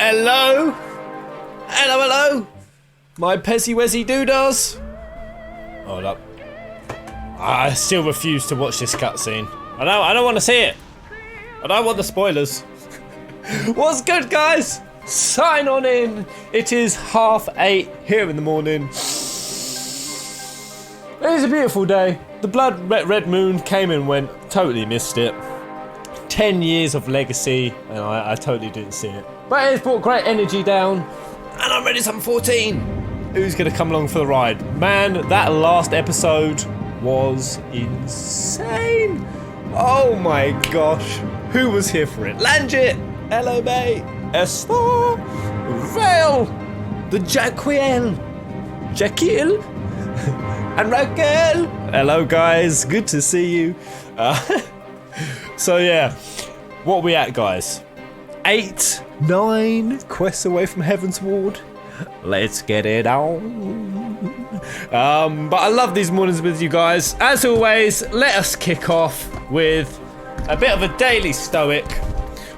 Hello? Hello? My Pezzy Wezzy Doodahs? Hold up. I still refuse to watch this cutscene. I don't want to see it. I don't want the spoilers. What's good, guys? Sign on in. It is 8:30 here in the morning. It is a beautiful day. The blood red moon came and went. Totally missed it. 10 years of legacy, and I totally didn't see it. But it's brought great energy down, and I'm ready for some 14. Who's gonna come along for the ride? Man, that last episode was insane. Oh my gosh. Who was here for it? Lanjit! Hello, mate. Esther! Vale! The Jaquiel! Jaquiel! And Raquel! Hello, guys. Good to see you. So, yeah. What are we at, guys? 8, 9 quests away from Heavensward. Let's get it on. But I love these mornings with you guys. As always, let us kick off with a bit of a daily stoic.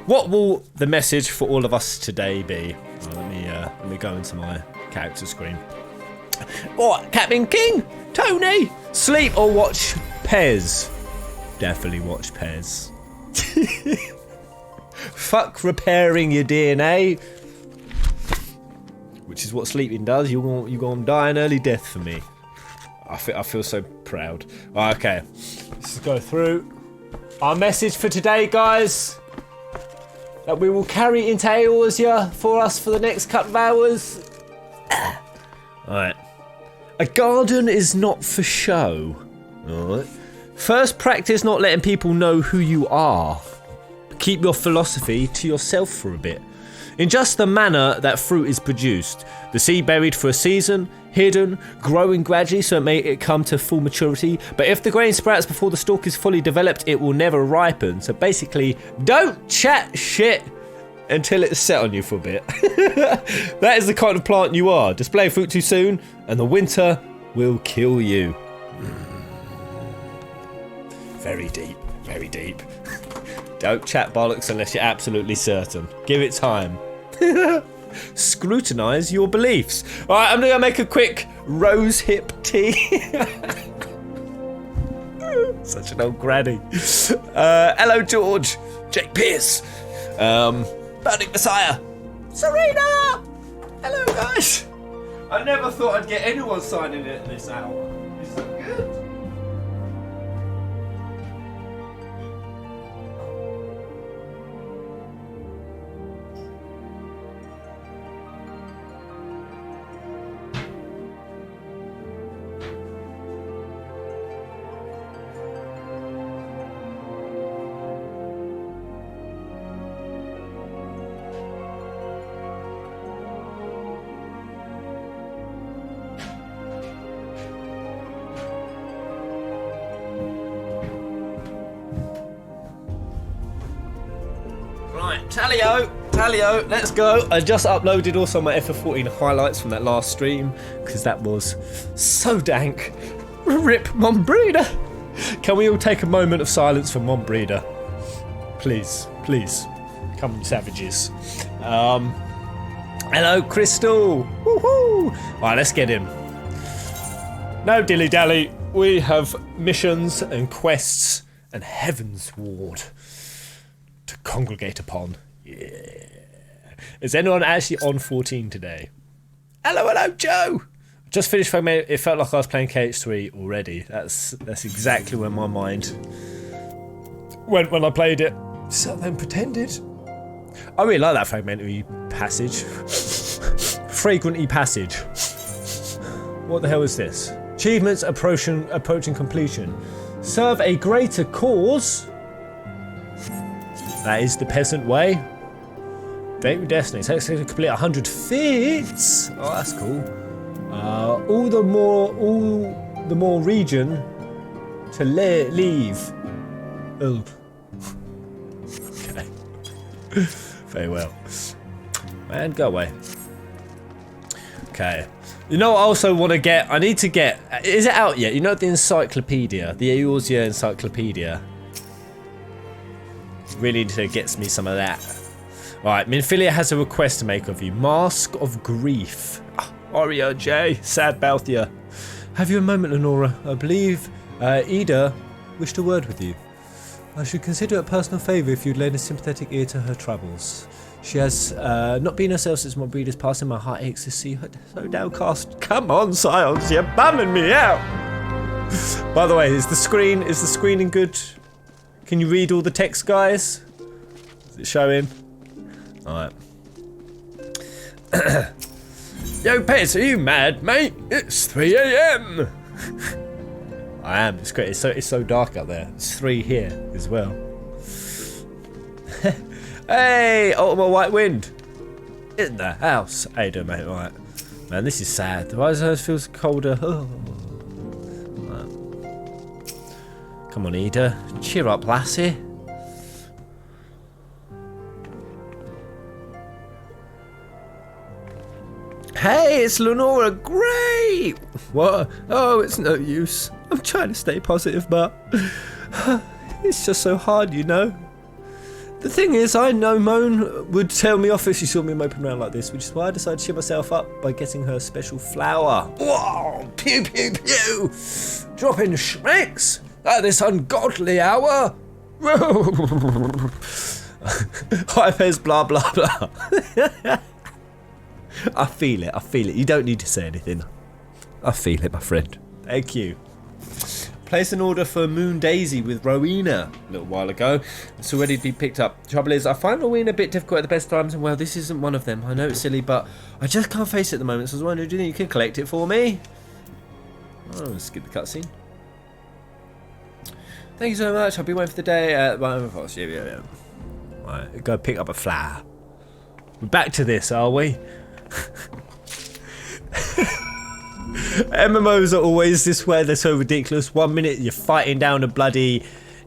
What will the message for all of us today be? Well, let me go into my character screen. What? Captain King? Tony? Sleep or watch Pez? Definitely watch Pez. Fuck repairing your DNA. Which is what sleeping does. You're gonna die an early death for me. I feel so proud. Okay, let's go through our message for today, guys. That we will carry into Eorzea for us for the next couple of hours. Alright. A garden is not for show. Alright. First, practice not letting people know who you are. Keep your philosophy to yourself for a bit. In just the manner that fruit is produced, the seed buried for a season, hidden, growing gradually so it may come to full maturity, but if the grain sprouts before the stalk is fully developed, it will never ripen. So basically, don't chat shit until it's set on you for a bit. That is the kind of plant you are. Display fruit too soon, and the winter will kill you. Very deep, very deep. Don't chat bollocks unless you're absolutely certain. Give it time. Scrutinise your beliefs. Alright, I'm gonna make a quick rose hip tea. Such an old granny. Hello, George. Jake Pierce. Burning Messiah. Serena! Hello, guys. I never thought I'd get anyone signing it at this hour. It's so good. Tally-o, let's go. I just uploaded also my FF14 highlights from that last stream, because that was so dank. Rip Mom Breeder. Can we all take a moment of silence for Mom Breeder? Please. Come on, savages. Hello, Crystal. Woohoo! Alright, let's get in. No dilly-dally. We have missions and quests and Heavensward to congregate upon. Yeah. Is anyone actually on 14 today? Hello, Joe. Just finished fragment. It felt like I was playing KH3 already. That's exactly where my mind went when I played it. So then pretended. I really like that fragmentary passage. Fragrant-y passage. What the hell is this? Achievements approaching completion. Serve a greater cause. That is the peasant way. Date with destiny. Takes to complete 100 feats. Oh, that's cool. All the more region to leave. Oh. Okay. Very well. Man, go away. Okay. You know what I also want to get? I need to get... Is it out yet? You know the encyclopedia? The Eorzea encyclopedia. Really need to get me some of that. Right, Minfilia has a request to make of you. Mask of Grief. Aria J. Sad about you. Have you a moment, Lenora? I believe Ida wished a word with you. I should consider it a personal favour if you'd lend a sympathetic ear to her troubles. She has not been herself since my breeder's passing. My heart aches to see her so downcast. Come on, Science, you're bumming me out. By the way, is the screening good? Can you read all the text, guys? Is it showing? Alright. Yo, Pez, are you mad, mate? It's 3 AM. I am. It's great. It's so dark out there. It's 3 here as well. Hey, Ultimate White Wind in the house. How you doing, mate? Right, man. This is sad. Why does it feel colder? Oh. Right. Come on, Ida. Cheer up, lassie. Hey, it's Lenora. Great. What? Oh, it's no use. I'm trying to stay positive, but it's just so hard, you know. The thing is, I know Moan would tell me off if she saw me moping around like this, which is why I decided to cheer myself up by getting her a special flower. Whoa! Pew pew pew! Dropping schmecks at this ungodly hour. Hi, Pez, blah blah blah. I feel it. I feel it. You don't need to say anything. I feel it, my friend. Thank you. Placed an order for Moon Daisy with Rowena a little while ago. It's already been picked up. Trouble is, I find Rowena a bit difficult at the best times, and well, this isn't one of them. I know it's silly, but I just can't face it at the moment. So I was wondering, do you think you can collect it for me? Oh, let's skip the cutscene. Thank you so much. I'll be waiting for the day at yeah. Right, go pick up a flower. We're back to this, are we? MMOs are always this way, they're so ridiculous. 1 minute you're fighting down a bloody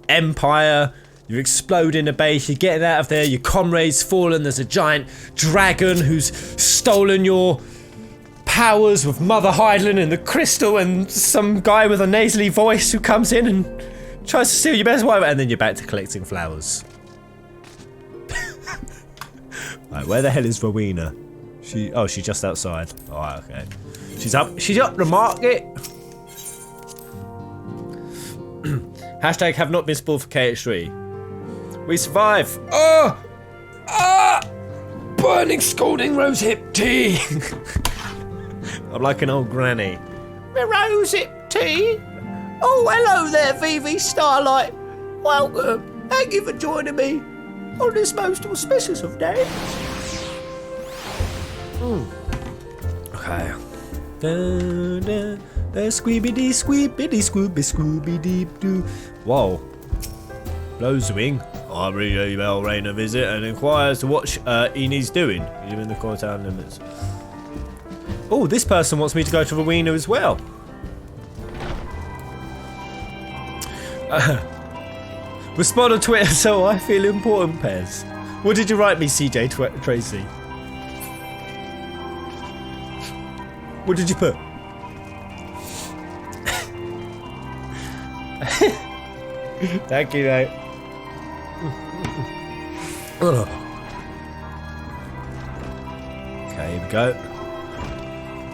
empire, you're exploding a base, you're getting out of there, your comrade's fallen, there's a giant dragon who's stolen your powers with Mother Hydaelyn and the crystal, and some guy with a nasally voice who comes in and tries to steal your best wife, and then you're back to collecting flowers. Right, where the hell is Rowena? She's just outside. Alright, okay. She's up the market. Hashtag have not been spoiled for KH3. We survive. Oh! Ah! Burning, scalding rosehip tea. I'm like an old granny. Rosehip tea? Oh, hello there, VV Starlight. Welcome. Thank you for joining me on this most auspicious of days. Okay. Squeebity squeebity scooby scooby deep doo. Whoa. Blows the wing. I really well rain a visit and inquires to what Enid's doing. Even in the core town limits. Oh, this person wants me to go to Rowena as well. Respond on Twitter so I feel important, Pez. What did you write me, CJ Tracy? What did you put? Thank you, mate. Okay, here we go.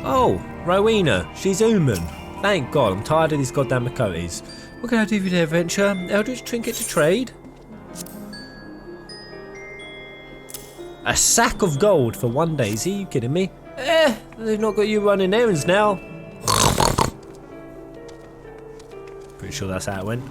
Oh, Rowena. She's human. Thank God, I'm tired of these goddamn Makotis. What can I do for the adventure? Eldritch trinket to trade? A sack of gold for 1 daisy? Are you kidding me? They've not got you running errands now. Pretty sure that's how it went.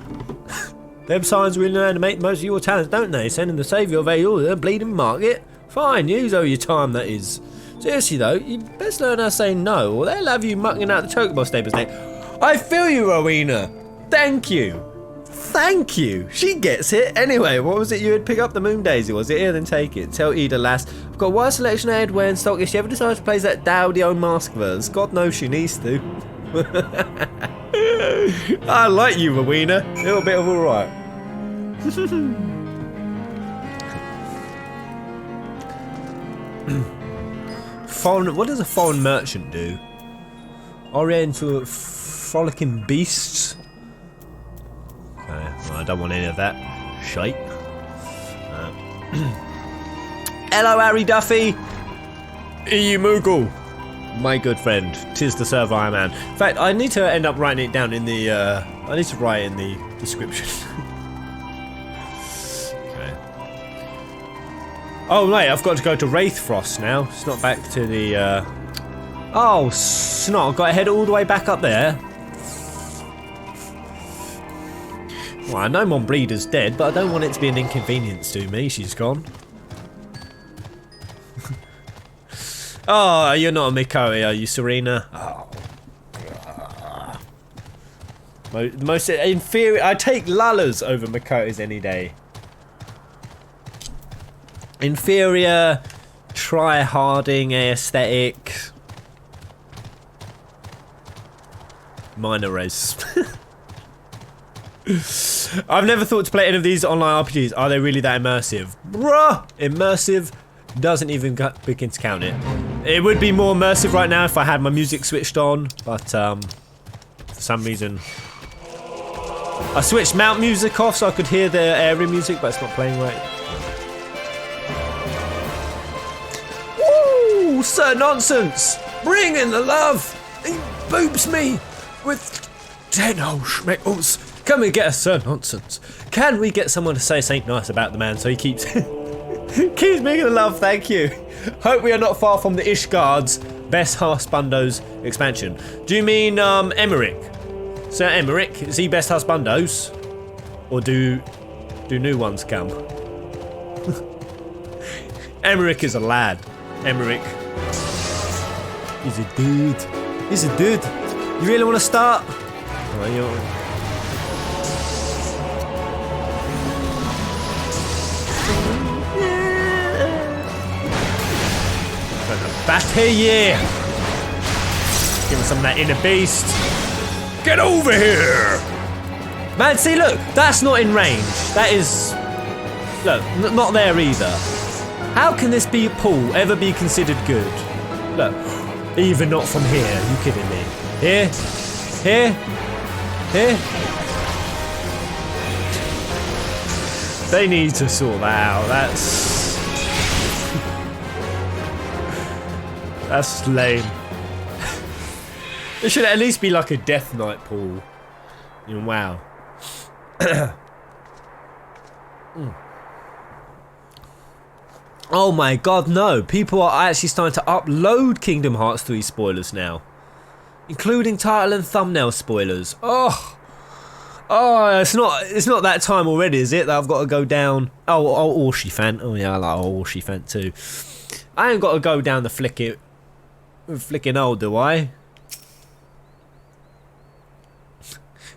Them signs really know how to make the most of your talents, don't they? Send them the saviour of a bleeding market. Fine, use all your time, that is. Seriously though, you best learn how to say no, or they'll have you mucking out the chocobo stables next. I feel you, Rowena. Thank you. Thank you. She gets it. Anyway, what was it you would pick up the Moon Daisy? Was it here? Then take it. Tell Ida lass. I've got a wide selection of headwear in stock if she ever decides to play that dowdy old mask of hers. God knows she needs to. I like you, Rowena. A little bit of alright. What does a foreign merchant do? Oriental frolicking beasts. Okay, well, I don't want any of that shite. Hello, Harry Duffy. EU Moogle. My good friend. 'Tis the server I am in. In fact, I need to end up writing it down in the, I need to write in the description. Okay. Oh, wait, I've got to go to Wraithfrost now. It's not back to the, Oh, snot. I've got to head all the way back up there. Well, I know Mom Breeder's dead, but I don't want it to be an inconvenience to me. She's gone. Oh, you're not a Mikori, are you, Serena? Oh. Most inferior. I take Lullas over Mikoris any day. Inferior, try-harding aesthetic. Minor res. I've never thought to play any of these online RPGs. Are they really that immersive? Bruh! Immersive doesn't even begin to count it. It would be more immersive right now if I had my music switched on, but for some reason I switched mount music off so I could hear the area music, but it's not playing right. Woo! Sir Nonsense! Bring in the love! He boobs me with 10 whole schmeckles. Can we get a Sir Nonsense? Can we get someone to say something nice about the man so he keeps keeps bringing the love, thank you. Hope we are not far from the Ishgard's Best Husbandos expansion. Do you mean Emmerich? Sir Emmerich, is he Best Husbandos? Or do new ones come? Emmerich is a lad. Emmerich. He's a dude. He's a dude. You really want to start? Oh, Batter, yeah! Give him some of that inner beast. Get over here! Man, see, look, that's not in range. That is... Look, not there either. How can this pool ever be considered good? Look, even not from here. Are you kidding me? Here? Here? Here? They need to sort that out. That's lame. It should at least be like a Death Knight pool. You know, wow. Oh my god, no. People are actually starting to upload Kingdom Hearts 3 spoilers now. Including title and thumbnail spoilers. Oh, it's not that time already, is it? That I've got to go down. Oh, Orshifant. Oh yeah, I like Orshifant too. I ain't got to go down the flicking hole, do I?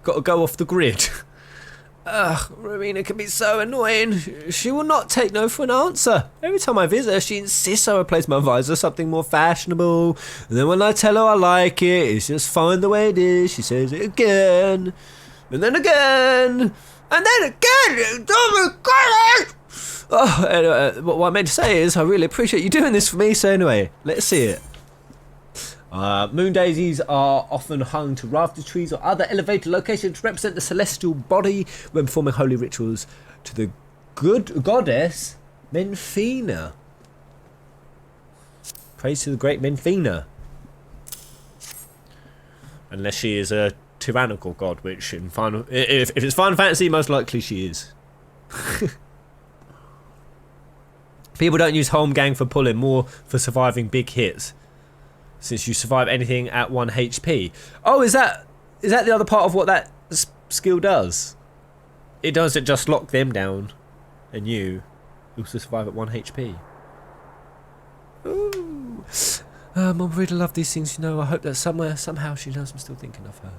Got to go off the grid. Ugh, Rowena can be so annoying. She will not take no for an answer. Every time I visit her, she insists I replace my visor something more fashionable. And then when I tell her I like it, it's just fine the way it is. She says it again. And then again. And then again. Oh, anyway, what I meant to say is I really appreciate you doing this for me. So anyway, let's see it. Moon daisies are often hung to rafter trees or other elevated locations to represent the celestial body when performing holy rituals to the good goddess Menfina. Praise to the great Menfina. Unless she is a tyrannical god, which in Final, if it's Final Fantasy, most likely she is. People don't use Holmgang for pulling, more for surviving big hits. Since you survive anything at 1 HP. Oh, is that the other part of what that skill does? It doesn't just lock them down, and you also survive at 1 HP. Ooh. Mom really loved these things, you know. I hope that somehow she knows I'm still thinking of her.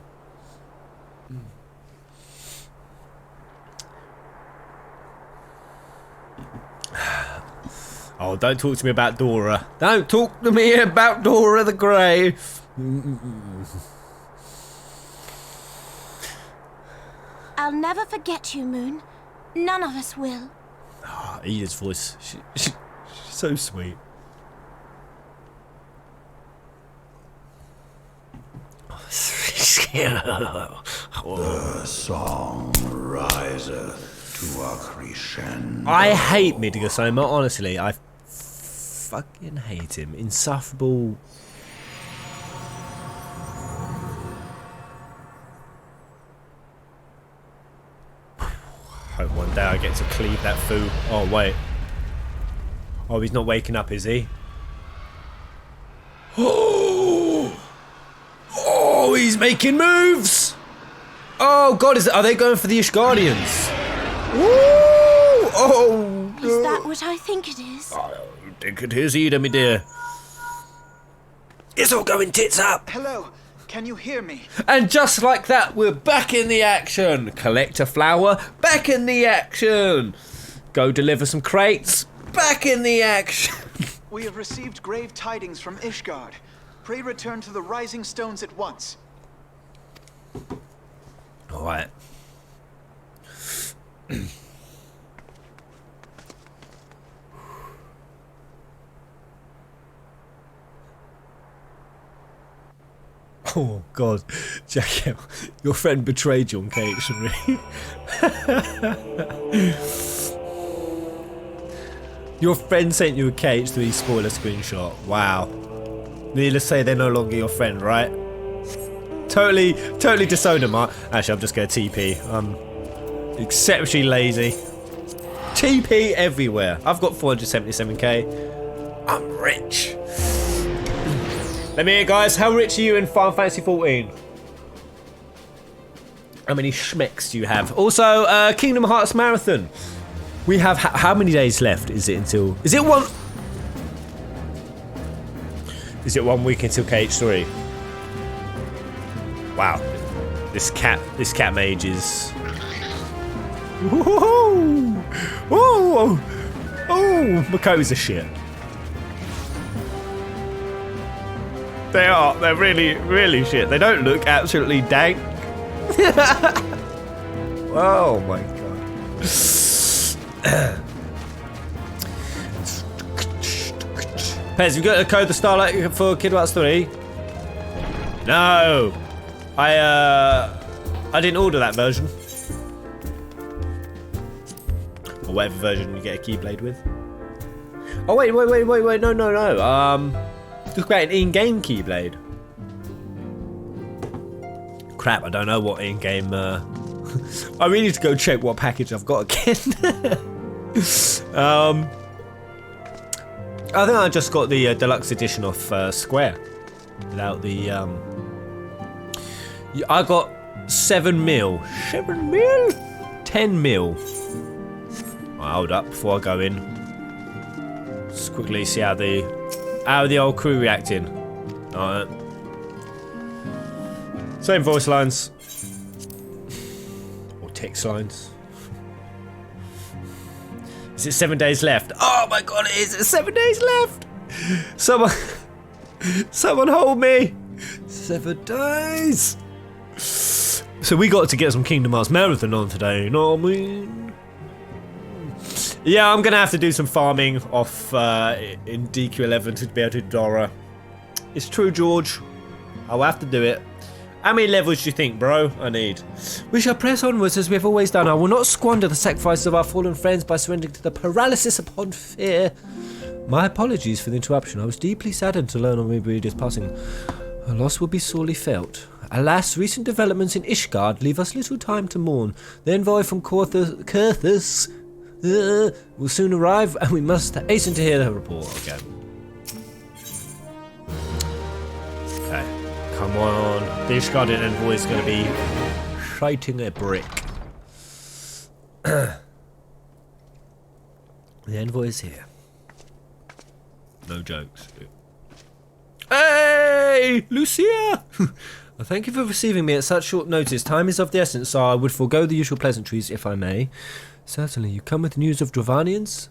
Oh, don't talk to me about Dora. Don't talk to me about Dora the Grey. I'll never forget you, Moon. None of us will. Oh, Edith's voice. She's so sweet. The song riseth to a crescendo. I hate Midgasoma, honestly. I fucking hate him. Insufferable. Hope one day I get to cleave that food. Oh, wait. Oh, he's not waking up, is he? Oh, he's making moves! Oh, God, are they going for the Ishgardians? Woo! Oh, Is that what I think it is? I don't think it is either, me dear. It's all going tits up. Hello, can you hear me? And just like that, we're back in the action. Collect a flower, back in the action. Go deliver some crates, back in the action. We have received grave tidings from Ishgard. Pray return to the Rising Stones at once. All right. Oh God, Jack, your friend betrayed you on KH3. Your friend sent you a KH3 spoiler screenshot. Wow. Needless to say, they're no longer your friend, right? Totally disown them. Actually, I'm just going to TP. I'm exceptionally lazy. TP everywhere. I've got 477k. I'm rich. Let me hear, guys. How rich are you in Final Fantasy 14? How many schmecks do you have? Also, Kingdom Hearts Marathon. We have how many days left? Is it until? Is it 1 week until KH3? Wow, this cat mage is. Whoa! Whoa! Oh, Mako's a shit. They're really shit. They don't look absolutely dank. Oh my god. Pez, you got a code the Starlight for Kid Hearts 3? No. I didn't order that version. Or whatever version you get a Keyblade with. Oh wait, no. Talk about an in-game Keyblade. Crap, I don't know what in-game. I really need to go check what package I've got again. I think I just got the deluxe edition off Square. Without the I got 7 mil. 7 mil? 10 mil. Right, hold up before I go in. Just quickly see how the old crew reacting. Alright. Same voice lines. Or text lines. Is it 7 days left? Oh my god, it is! 7 days left! Someone hold me! 7 days! So we got to get some Kingdom Hearts Marathon on today, you know what I mean? Yeah, I'm gonna have to do some farming off in DQ11 to be able to do Dora. It's true, George. I'll have to do it. How many levels do you think, bro, I need? We shall press onwards as we have always done. I will not squander the sacrifices of our fallen friends by surrendering to the paralysis upon fear. My apologies for the interruption. I was deeply saddened to learn of Ibrida's passing. Her loss will be sorely felt. Alas, recent developments in Ishgard leave us little time to mourn. The envoy from Kurthus will soon arrive, and we must hasten to hear the report. Okay. Okay. Come on. The Ishgardian envoy is going to be shiting a brick. The envoy is here. No jokes. Hey, Lucia! Thank you for receiving me at such short notice. Time is of the essence, so I would forego the usual pleasantries if I may. Certainly, you come with news of Dravanians?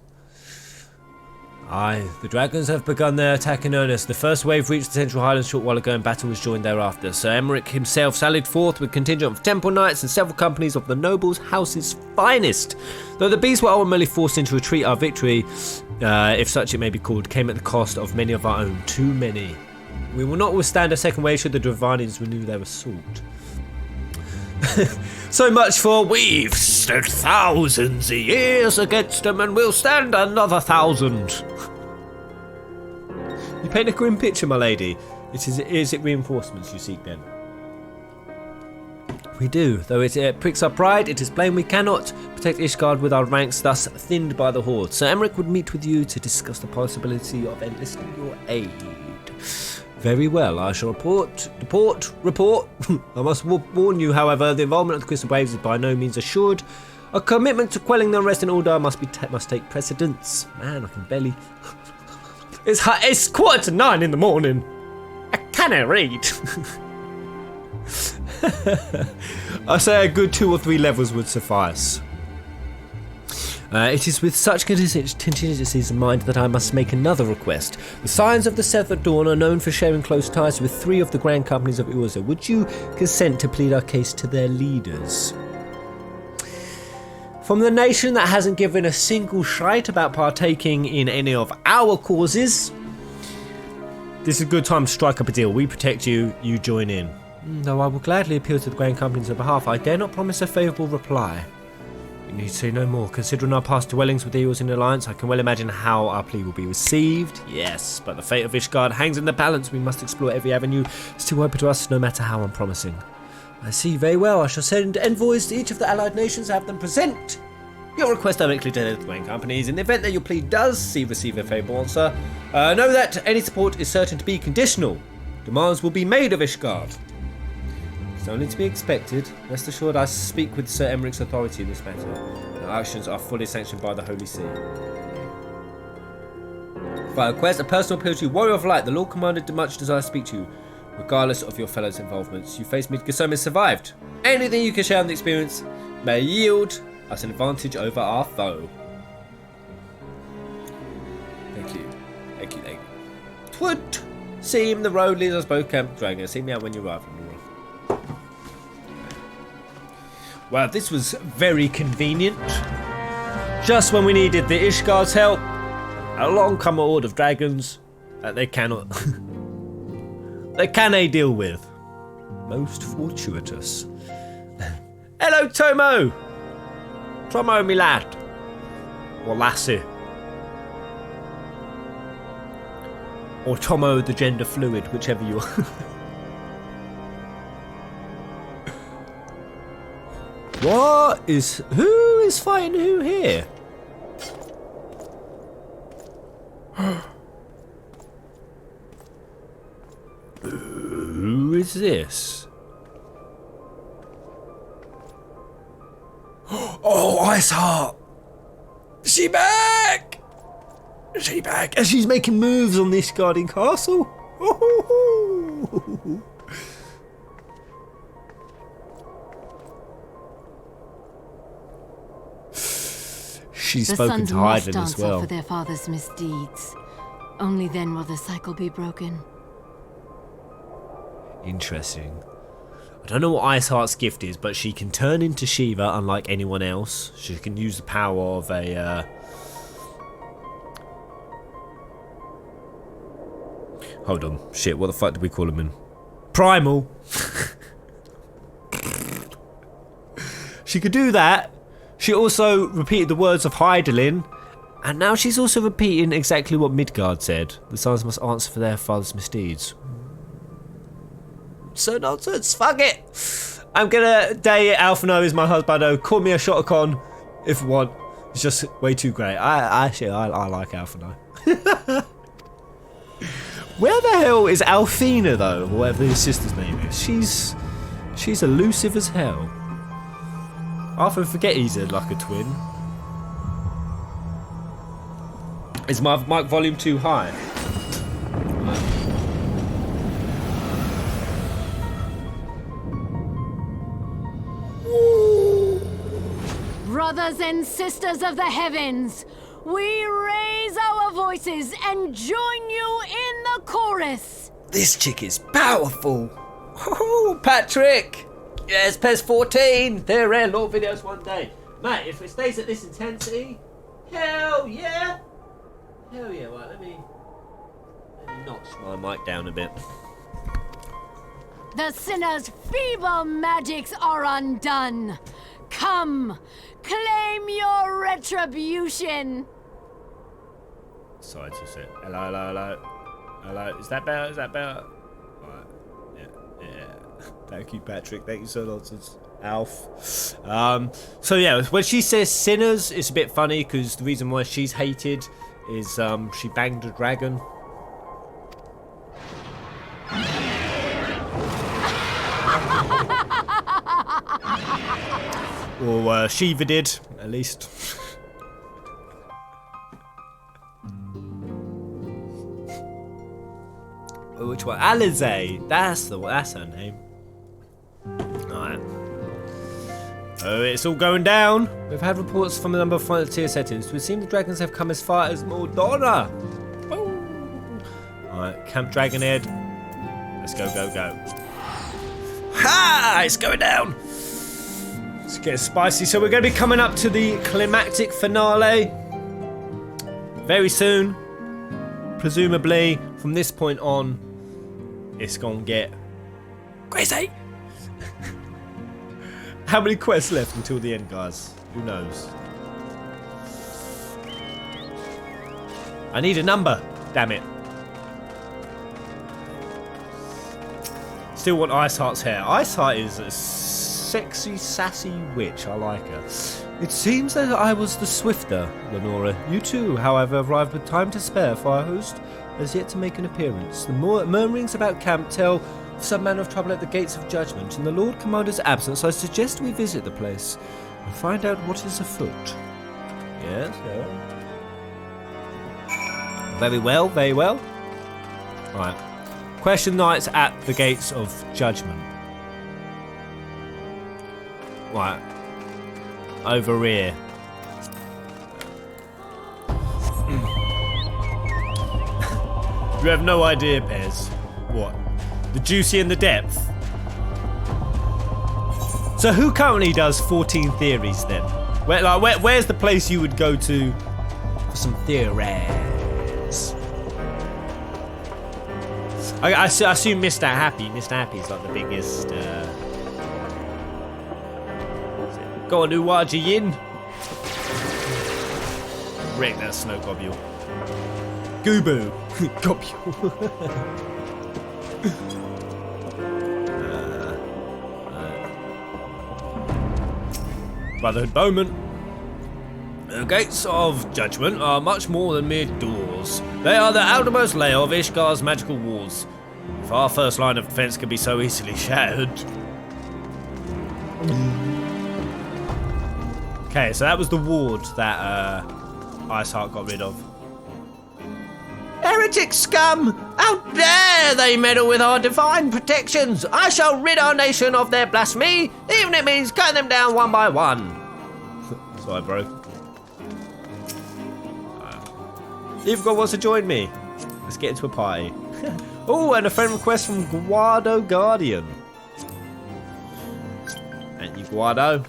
Aye, the dragons have begun their attack in earnest. The first wave reached the Central Highlands a short while ago and battle was joined thereafter. Sir Emmerich himself sallied forth with a contingent of temple knights and several companies of the nobles' house's finest. Though the beasts were ultimately forced into retreat, our victory, if such it may be called, came at the cost of many of our own. Too many. We will not withstand a second wave should the Dravanians renew their assault. So much for we've stood thousands of years against them and we'll stand another 1,000. paint a grim picture, my lady. Is it reinforcements you seek then? We do, though it pricks our pride. It is plain we cannot protect Ishgard with our ranks thus thinned by the Horde. Sir Emmerich would meet with you to discuss the possibility of enlisting your aid. Very well, I shall report. I must warn you, however, the involvement of the Crystal Waves is by no means assured. A commitment to quelling the unrest in order must take precedence. Man, I can barely... It's 9:15 in the morning. I cannot read. I say a good 2 or 3 levels would suffice. It is with such contingencies in mind that I must make another request. The Scions of the Seventh Dawn are known for sharing close ties with 3 of the grand companies of Urza. Would you consent to plead our case to their leaders? From the nation that hasn't given a single shite about partaking in any of our causes, this is a good time to strike up a deal. We protect you, you join in. Though I will gladly appeal to the grand companies on behalf, I dare not promise a favourable reply. You need say no more. Considering our past dwellings with the Eagles in the Alliance, I can well imagine how our plea will be received. Yes, but the fate of Ishgard hangs in the balance. We must explore every avenue still open to us, no matter how unpromising. I see, very well. I shall send envoys to each of the allied nations to have them present your request directly to the main companies. In the event that your plea does receive a favourable answer, know that any support is certain to be conditional. Demands will be made of Ishgard. It's only to be expected. Rest assured, I speak with Sir Emmerich's authority in this matter. Our actions are fully sanctioned by the Holy See. If I request a personal appeal to you, Warrior of Light, the Lord commanded much desire to speak to you, regardless of your fellows' involvements. You faced Midgard survived. Anything you can share on the experience may yield us an advantage over our foe. Thank you. Thank you. Twould seem the road leads us both Camp Dragon. See me out when you arrive. Well, this was very convenient. Just when we needed the Ishgard's help, along come a horde of dragons that they cannot... they cannae deal with. Most fortuitous. Hello, Tomo! Tomo, me lad. Or lassie. Or Tomo, the gender fluid, whichever you are. Who is fighting who here? Who is this? Oh, Iceheart! She back! She back, and she's making moves on this guarding castle. She's spoken to Hyden as well. For their father's misdeeds. Only then will the cycle be broken. Interesting. I don't know what Iceheart's gift is, but she can turn into Shiva unlike anyone else. She can use the power of a... Hold on. Shit, what the fuck did we call him in? Primal! She could do that. She also repeated the words of Hydelin, and now she's also repeating exactly what Midgard said. The sons must answer for their father's misdeeds. So nonsense, fuck it! I'm gonna day Alphino is my husband. Call me a Shotacon if you want. It's just way too great. I like Alphino. Where the hell is Alfina though, or whatever his sister's name is? She's elusive as hell. I often forget he's like a twin. Is my mic volume too high? Brothers and sisters of the heavens, we raise our voices and join you in the chorus. This chick is powerful. Oh, Patrick. Yes, PES 14. They're rare Lord videos one day. Mate, if it stays at this intensity, hell yeah. Hell yeah. Right, let me notch my mic down a bit. The sinner's feeble magics are undone. Come, claim your retribution. Sorry to say. Hello. Hello. Is that better? Is that better? Right. Yeah. Thank you, Patrick. Thank you so much, Alf. So yeah, when she says sinners, it's a bit funny because the reason why she's hated is she banged a dragon. Or Shiva did, at least. Which one? Alize. That's her name. Alright. Oh, it's all going down. We've had reports from a number of frontier settings. It would seem the dragons have come as far as Mordora. Alright, Camp Dragonhead. Let's go. Ha! It's going down. It's getting spicy. So we're going to be coming up to the climactic finale very soon. Presumably, from this point on, it's going to get crazy. How many quests left until the end, guys? Who knows? I need a number. Damn it. Still want Iceheart's hair. Iceheart is a sexy, sassy witch. I like her. It seems that I was the swifter, Lenora. You too, however, arrived with time to spare, for our host has yet to make an appearance. The murmurings about camp tell of some manner of trouble at the gates of judgment. In the Lord Commander's absence, I suggest we visit the place and find out what is afoot. Yes, yeah. Very well. Right. Question nights at the gates of judgment. Right. Over here. You have no idea, Pez. What? The juicy and the depth? So who currently does 14 theories then? Where's the place you would go to for some theories? I assume Mr. Happy. Mr. Happy is like the biggest. Go on, Uwaji Yin. Wreck that snow globule. Goobo. Globule. Brotherhood Bowman. The gates of judgment are much more than mere doors. They are the outermost layer of Ishgar's magical walls. If our first line of defense can be so easily shattered. Okay, so that was the ward that Iceheart got rid of. Heretic scum! How dare they meddle with our divine protections! I shall rid our nation of their blasphemy, even if it means cutting them down one by one. Sorry, bro. Ivgar wants to join me. Let's get into a party. Oh, and a friend request from Guado Guardian. Thank you, Guado.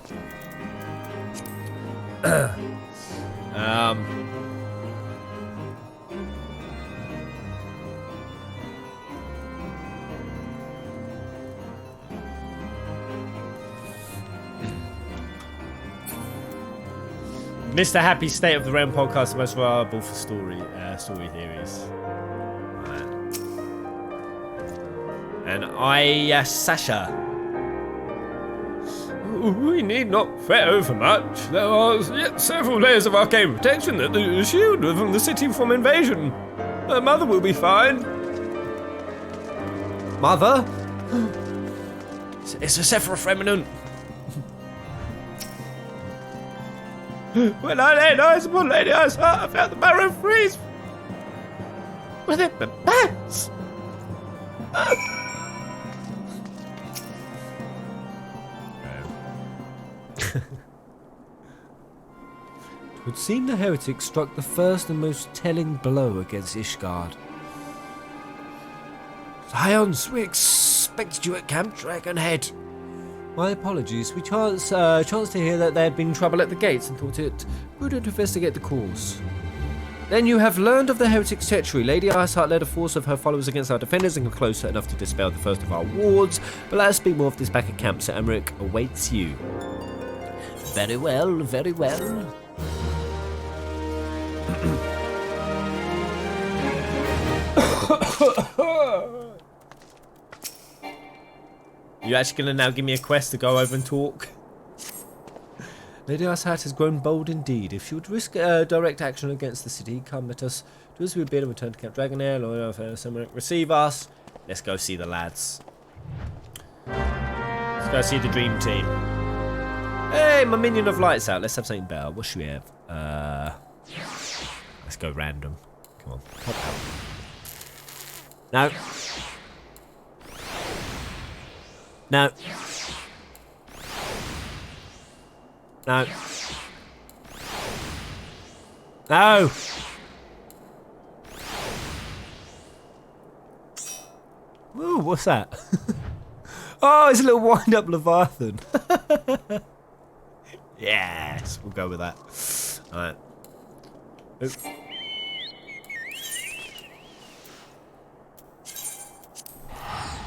Mr. Happy's State of the Realm podcast is the most reliable for story theories. Right. And Sasha. We need not fret over much. There are yet several layers of arcane protection that shield from the city from invasion. Her mother will be fine. Mother? It's a Sephiroth remnant. When I laid eyes upon Lady Iceheart, I felt the barrow freeze within my pants. It would seem the heretic struck the first and most telling blow against Ishgard. Scions, we expected you at Camp Dragonhead. My apologies. We chanced to hear that there had been trouble at the gates and thought it prudent to investigate the cause. Then you have learned of the heretic's treachery. Lady Iceheart led a force of her followers against our defenders and came closer enough to dispel the first of our wards. But let us speak more of this back at camp. Sir Emmerich awaits you. Very well, very well. You actually gonna now give me a quest to go over and talk? Lady Iceheart has grown bold indeed. If she would risk direct action against the city, come let us do as we bid and return to Camp Dragonair. Lord, someone receive us. Let's go see the lads. Let's go see the dream team. Hey, my minion of lights out. Let's have something better. What should we have? Let's go random. Come on. Hop out. No. No. No. No. Ooh, what's that? Oh, it's a little wind-up Leviathan. Yes, we'll go with that. Alright.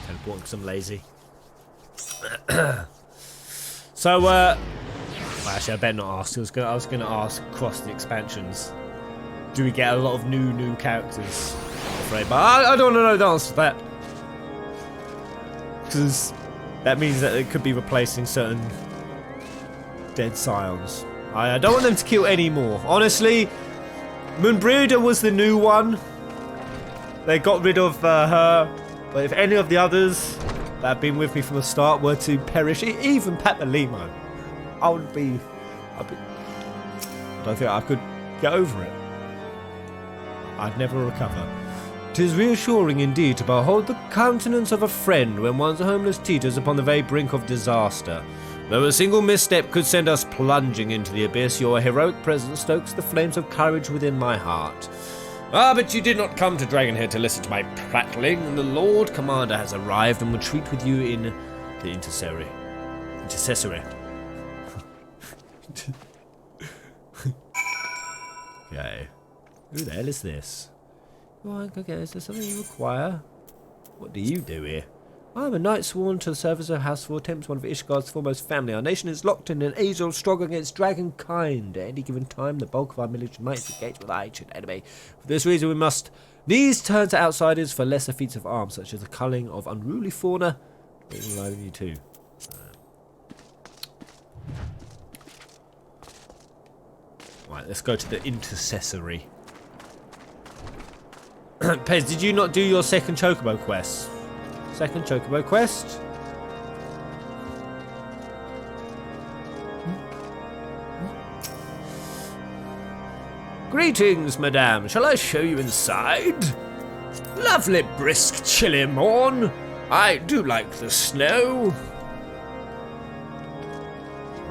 Teleport because I'm lazy. So, well, actually, I better not ask. I was gonna ask across the expansions. Do we get a lot of new characters? I'm afraid, but I don't want to know the answer to that. Because that means that it could be replacing certain dead scions. I don't want them to kill any more. Honestly, Moonbreeder was the new one. They got rid of her. But if any of the others that have been with me from the start were to perish, even Pat the Limo, I don't think I could get over it. I'd never recover. 'Tis reassuring indeed to behold the countenance of a friend when one's homeless teeters upon the very brink of disaster. Though a single misstep could send us plunging into the abyss, your heroic presence stokes the flames of courage within my heart. Ah, but you did not come to Dragonhead to listen to my prattling. The Lord Commander has arrived and will treat with you in the intercessory. Okay. Who the hell is this? Well, okay, is there something you require? What do you do here? I am a knight sworn to the service of Heavensward, Tempest, one of Ishgard's foremost family. Our nation is locked in an age of struggle against dragonkind. At any given time, the bulk of our military might is engaged with our ancient enemy. For this reason, we must needs turn to outsiders for lesser feats of arms, such as the culling of unruly fauna. Even allowing you too. Right, let's go to the intercessory. Pez, did you not do your second Chocobo quest? Second Chocobo quest. Greetings, madame. Shall I show you inside? Lovely, brisk, chilly morn. I do like the snow.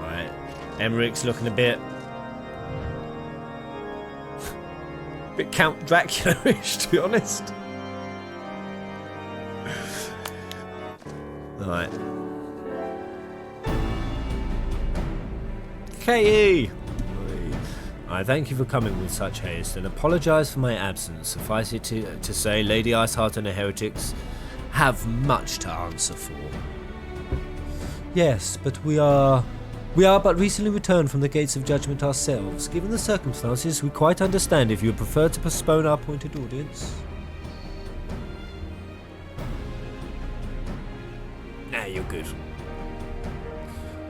Right. Emmerich's looking a bit Count Dracula-ish, to be honest. Alright. K.E. I thank you for coming with such haste and apologise for my absence. Suffice it to say, Lady Iceheart and the heretics have much to answer for. Yes, but we are but recently returned from the gates of judgment ourselves. Given the circumstances, we quite understand if you would prefer to postpone our appointed audience. You're good.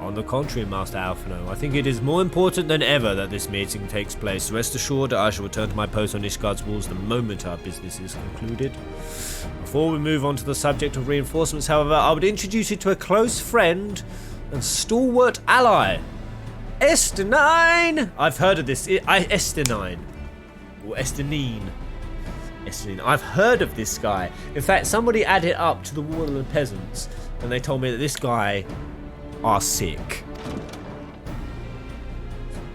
On the contrary, Master Alphino, I think it is more important than ever that this meeting takes place. Rest assured, I shall return to my post on Ishgard's walls the moment our business is concluded. Before we move on to the subject of reinforcements, however, I would introduce you to a close friend and stalwart ally, Estenine. I've heard of this. Estenine. Or Estenine. Estenine. I've heard of this guy. In fact, somebody added it up to the Warlord Peasants, and they told me that this guy are sick.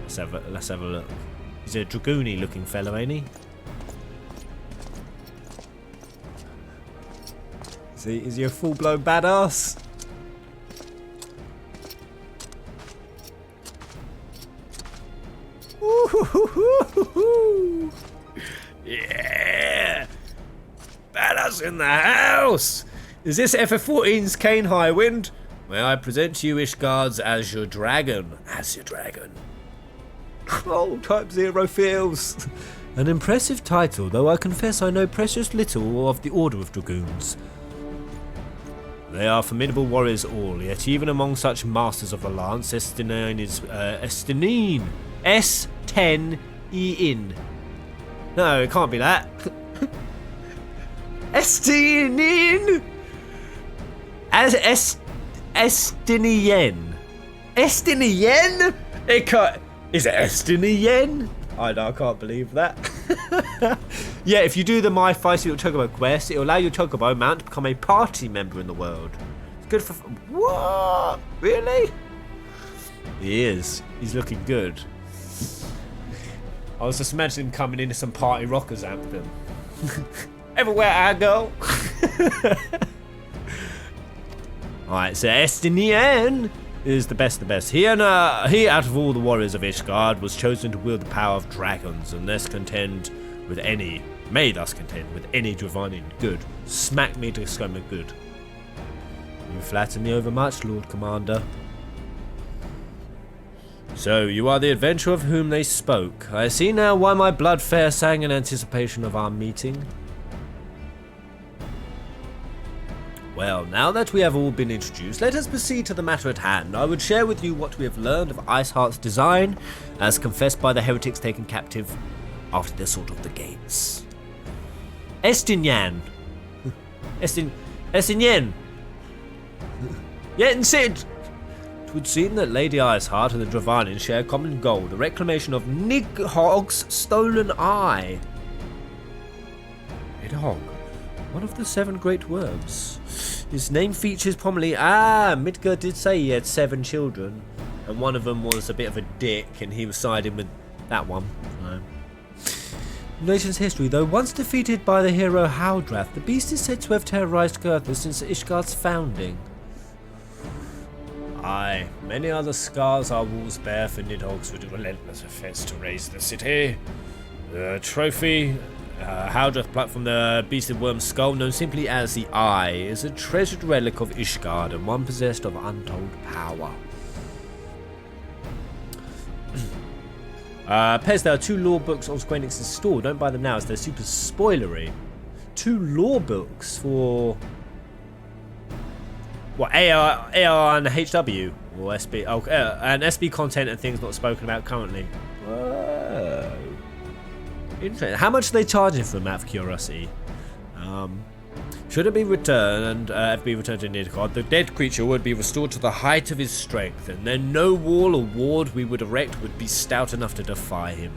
Let's have a look. He's a dragoony looking fellow, ain't he? Is he a full-blown badass? Yeah! Badass in the house! Is this FF14's Kane Highwind? May I present to you Ishgard's Azure Dragon. Azure Dragon. Oh, type 0 feels. An impressive title, though I confess I know precious little of the Order of Dragoons. They are formidable warriors all, yet even among such masters of the lance, S10 is S10. S10 No, it can't be that. S10 as Estinien. Estinien? It can't. Is it Estinien? I can't believe that. Yeah, if you do the My Feisty Little Chocobo quest, it will allow your Chocobo mount to become a party member in the world. It's good for... What? Really? He is. He's looking good. I was just imagining him coming into some party rockers anthem. Everywhere I go. Alright, so Estinien is the best of the best. He, out of all the warriors of Ishgard, was chosen to wield the power of dragons, and thus contend with any, may thus contend with any Dravanian good. Smack me to scum of good. You flatter me overmuch, Lord Commander. So, you are the adventurer of whom they spoke. I see now why my blood fair sang in anticipation of our meeting. Well, now that we have all been introduced, let us proceed to the matter at hand. I would share with you what we have learned of Iceheart's design, as confessed by the heretics taken captive after the assault of the gates. Estinien. Estinien. Yet and Sid. It would seem that Lady Iceheart and the Dravanian share a common goal, the reclamation of Nidhogg's stolen eye. Nidhogg, one of the 7 great worms. His name features prominently. Midgard did say he had 7 children, and one of them was a bit of a dick, and he was siding with that one. In nation's history, though once defeated by the hero Haldrath, the beast is said to have terrorized Gurthur since Ishgard's founding. Aye, many other scars our walls bear for Nidhogg's relentless efforts to raise the city. The trophy Haldrath plucked from the beasted worm's skull, known simply as the Eye, is a treasured relic of Ishgard and one possessed of untold power. Pez, there are 2 lore books on Square Enix's store. Don't buy them now as they're super spoilery. 2 lore books for... what, AR and HW? Or SB? Oh, and SB content and things not spoken about currently. Whoa. Interesting. How much are they charging for them, out of curiosity? Should it be returned and be returned to Nidhogg, the dead creature would be restored to the height of his strength, and then no wall or ward we would erect would be stout enough to defy him.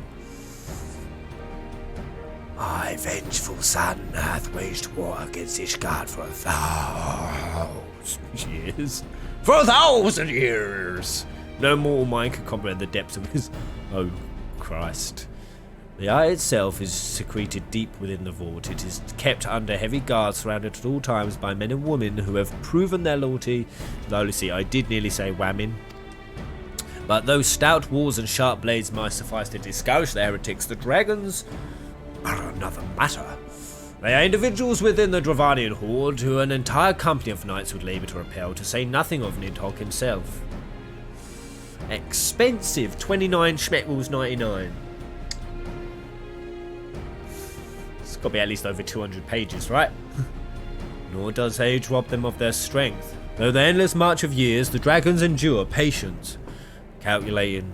My vengeful son hath waged war against Ishgard for 1,000 years. For 1,000 years! No mortal mind can comprehend the depths of his... Oh, Christ. The eye itself is secreted deep within the vault. It is kept under heavy guard, surrounded at all times by men and women who have proven their loyalty to the Holy See. I did nearly say whamming. But those stout walls and sharp blades might suffice to discourage the heretics. The dragons are another matter. They are individuals within the Dravanian horde who an entire company of knights would labour to repel, to say nothing of Nidhogg himself. Expensive, 29 schmeckles 99. It's got to be at least over 200 pages, right? Nor does age rob them of their strength. Though the endless march of years, the dragons endure, patient, calculating,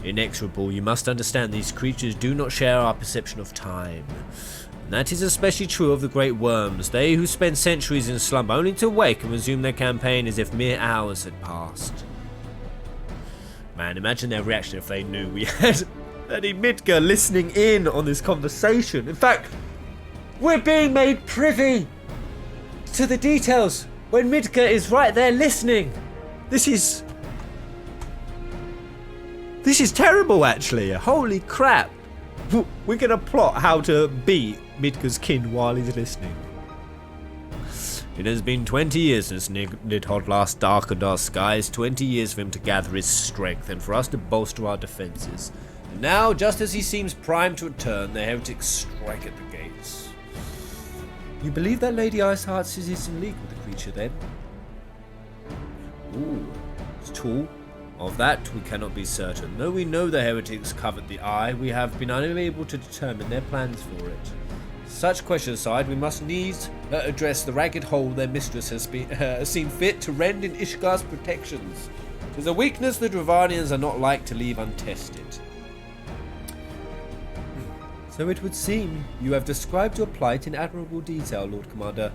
inexorable. You must understand these creatures do not share our perception of time. And that is especially true of the great worms, they who spend centuries in slumber only to wake and resume their campaign as if mere hours had passed. Man, imagine their reaction if they knew we had Lady Midgar listening in on this conversation. In fact, we're being made privy to the details when Midgar is right there listening. This is terrible, actually. Holy crap. We're going to plot how to beat Midgar's kin while he's listening. It has been 20 years since Nidhogg last darkened our skies, 20 years for him to gather his strength and for us to bolster our defences. And now, just as he seems primed to return, the heretics strike at the gates. You believe that Lady Iceheart is in league with the creature, then? Ooh, it's tall, Of that we cannot be certain. Though we know the heretics covered the eye, we have been unable to determine their plans for it. Such questions aside, we must needs address the ragged hole their mistress has seen fit to rend in Ishgar's protections. It is a weakness the Dravanians are not like to leave untested. So it would seem you have described your plight in admirable detail, Lord Commander.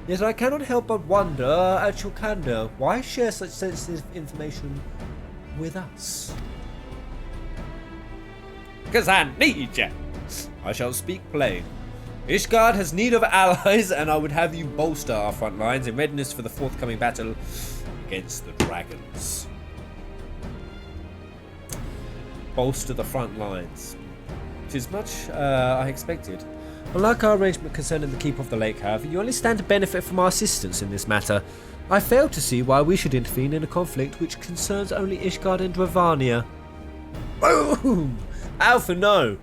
Yet I cannot help but wonder at your candour. Why share such sensitive information with us? Because I need you. I shall speak plain. Ishgard has need of allies, and I would have you bolster our front lines in readiness for the forthcoming battle against the dragons. Bolster the front lines. It is much I expected. Unlike our arrangement concerning the keep of the lake, however, you only stand to benefit from our assistance in this matter. I fail to see why we should intervene in a conflict which concerns only Ishgard and Dravania. Boom! Alpha no!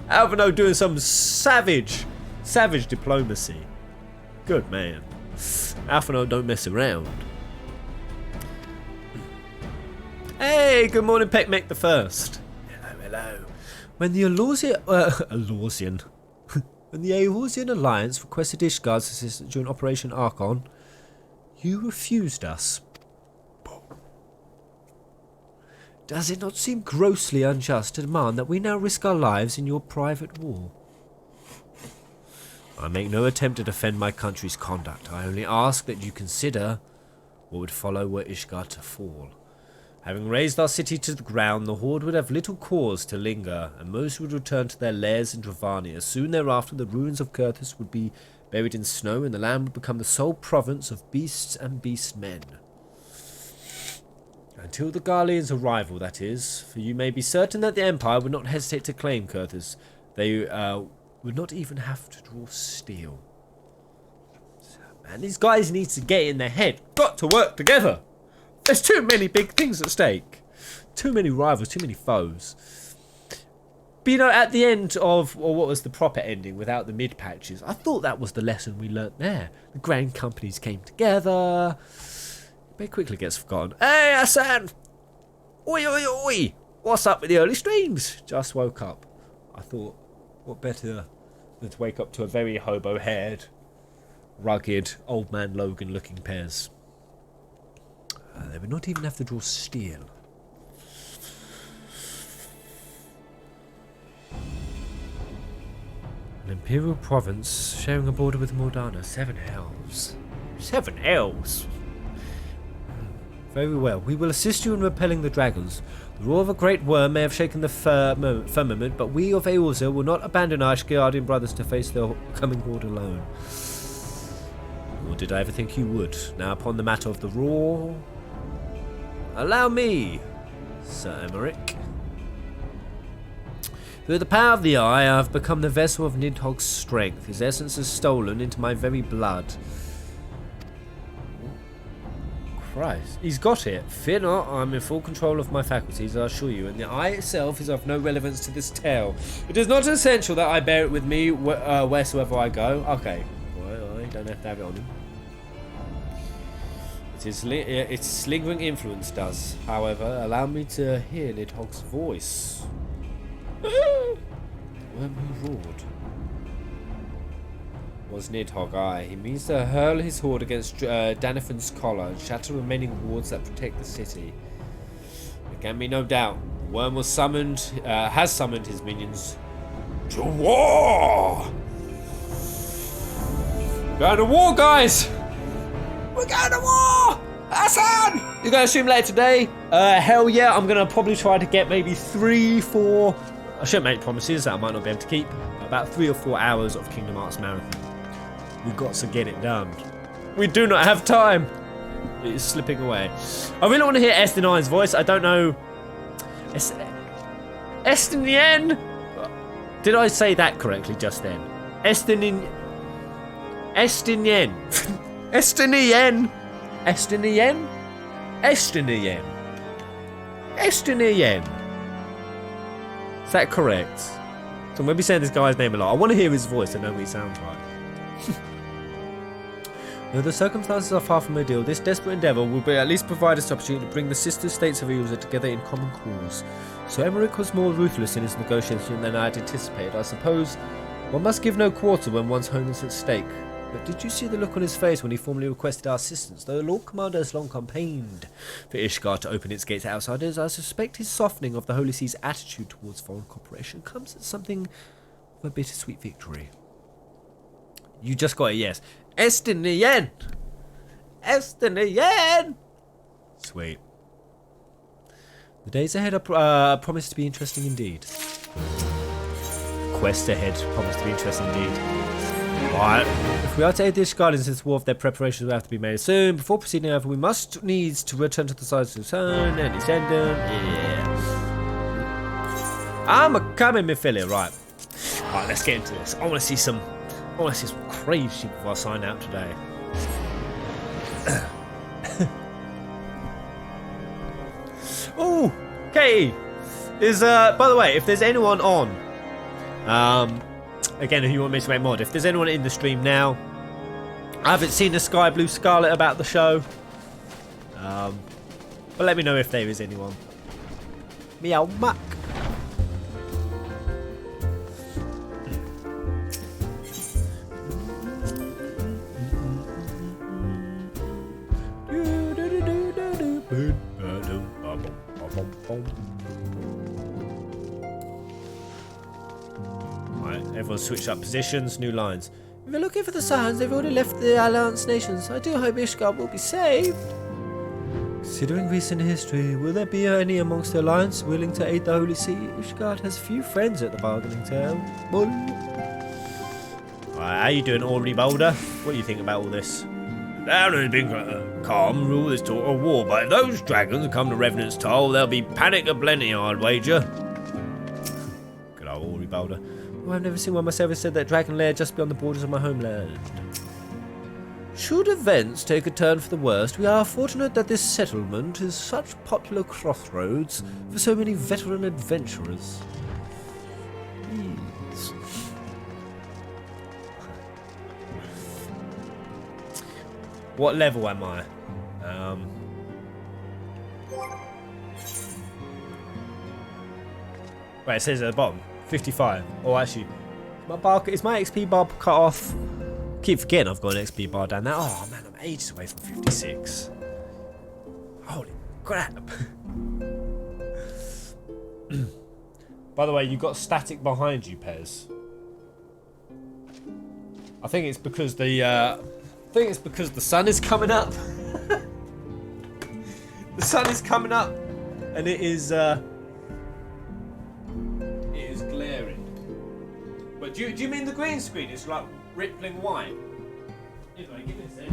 Alpha no doing some savage diplomacy. Good man. Alpha no don't mess around. Hey, good morning, Peckmek the First. Hello. When the when the Eorzean Alliance requested Ishgard's assistance during Operation Archon, you refused us. Does it not seem grossly unjust to demand that we now risk our lives in your private war? I make no attempt to defend my country's conduct. I only ask that you consider what would follow were Ishgard to fall. Having razed our city to the ground, the Horde would have little cause to linger, and most would return to their lairs in Dravania. Soon thereafter, the ruins of Kurthus would be buried in snow, and the land would become the sole province of beasts and beastmen. Until the Garlean's arrival, that is, for you may be certain that the Empire would not hesitate to claim Kurthus. They would not even have to draw steel. Man, these guys need to get in their head. Got to work together. There's too many big things at stake. Too many rivals, too many foes. But you know, at the end of, or what was the proper ending without the mid-patches, I thought that was the lesson we learnt there. The grand companies came together. It quickly gets forgotten. Hey, Hassan! Oi, oi, oi! What's up with the early streams? Just woke up. I thought, what better than to wake up to a very hobo-haired, rugged, old man Logan-looking Pez. They would not even have to draw steel. An imperial province sharing a border with Mordana. 7 elves. 7 elves? Very well. We will assist you in repelling the dragons. The roar of a great worm may have shaken the firmament, but we of Eorze will not abandon our Ashgardian brothers to face the coming horde alone. Or did I ever think you would? Now upon the matter of the roar... Allow me, Sir Emmerich. Through the power of the eye, I have become the vessel of Nidhogg's strength. His essence is stolen into my very blood. Christ, he's got it. Fear not, I'm in full control of my faculties, I assure you, and the eye itself is of no relevance to this tale. It is not essential that I bear it with me wheresoever I go. Okay, well, I don't have to have it on him. Its lingering influence does, however, allow me to hear Nidhogg's voice. Worm who roared. Was Nidhogg, aye. He means to hurl his horde against Danifan's collar and shatter remaining wards that protect the city. There can be no doubt. The worm was summoned, has summoned his minions to war! Going to war, guys! We're going to war! Hassan! You're going to stream later today? Hell yeah, I'm going to probably try to get maybe 3-4... I shouldn't make promises that I might not be able to keep. About 3 or 4 hours of Kingdom Hearts Marathon. We've got to get it done. We do not have time. It is slipping away. I really want to hear Estinion's voice. I don't know... Estinien? Did I say that correctly just then? Estinien. Estinien. Estinien. Estinien? Estinien. Estinien. Is that correct? So I'm going to be saying this guy's name a lot. I want to hear his voice. I know what he sounds like. Though the circumstances are far from ideal, this desperate endeavour will at least provide us the opportunity to bring the sister states of Eosa together in common cause. So Emmerich was more ruthless in his negotiation than I had anticipated. I suppose one must give no quarter when one's home is at stake. But did you see the look on his face when he formally requested our assistance? Though the Lord Commander has long campaigned for Ishgard to open its gates to outsiders, I suspect his softening of the Holy See's attitude towards foreign cooperation comes at something of a bittersweet victory. You just got a yes. Estin Yen! Sweet. The days ahead are promised to be interesting indeed. Quest ahead promised to be interesting indeed. Right. If we are to aid the Ishgardens in this war, their preparations will have to be made soon. Before proceeding over, we must needs to return to the sides of the sun and descend them. Yeah. I'm a coming, my filly. Right, let's get into this. I want to see some crazy shit before I sign out today. Oh, Katie is by the way, if there's anyone on, again, if you want me to make mod, if there's anyone in the stream now, I haven't seen the Sky Blue Scarlet about the show, but let me know if there is anyone. Meow muck. Right, everyone switched up positions, new lines. If you're looking for the signs, they've already left the Alliance nations. I do hope Ishgard will be saved. Considering recent history, will there be any amongst the Alliance willing to aid the Holy See? Ishgard has few friends at the bargaining table. Right, how you doing, Aubrey Boulder? What do you think about all this? Down has been calm rule this talk of war, but if those dragons come to Revenant's Toll, there'll be panic aplenty, I'd wager. Good old Aubrey Boulder. Oh, I've never seen one myself. It said that Dragon Lair just beyond the borders of my homeland. Should events take a turn for the worst, we are fortunate that this settlement is such popular crossroads for so many veteran adventurers. Yes. What level am I? Wait, it says at the bottom 55. Oh, actually, is my XP bar cut off? Keep forgetting I've got an XP bar down there. Oh man, I'm ages away from 56. Holy crap! By the way, you got static behind you, Pez. I think it's because the sun is coming up. The sun is coming up, and it is glaring. But do you mean the green screen? It's like rippling white. Anyway, give it a sec.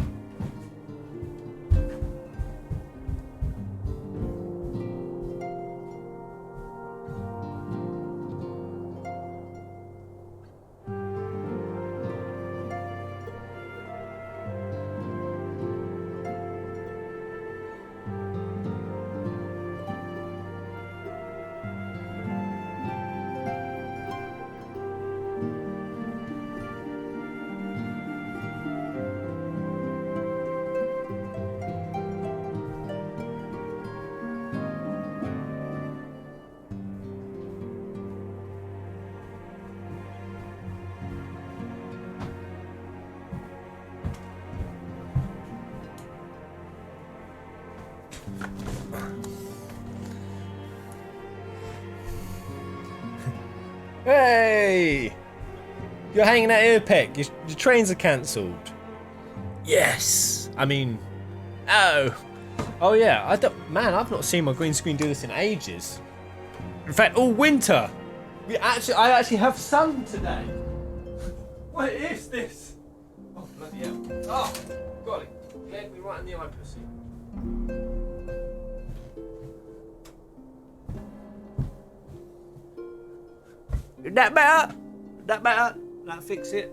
Hey! You're hanging out here, Peck. Your trains are cancelled. Yes! I mean... Oh! Oh yeah, I've not seen my green screen do this in ages. In fact, all winter! I actually have sun today! What is this? Oh, bloody hell. Oh, got it. Glared me right in the eye, pussy. Is that better? That better? That fix it?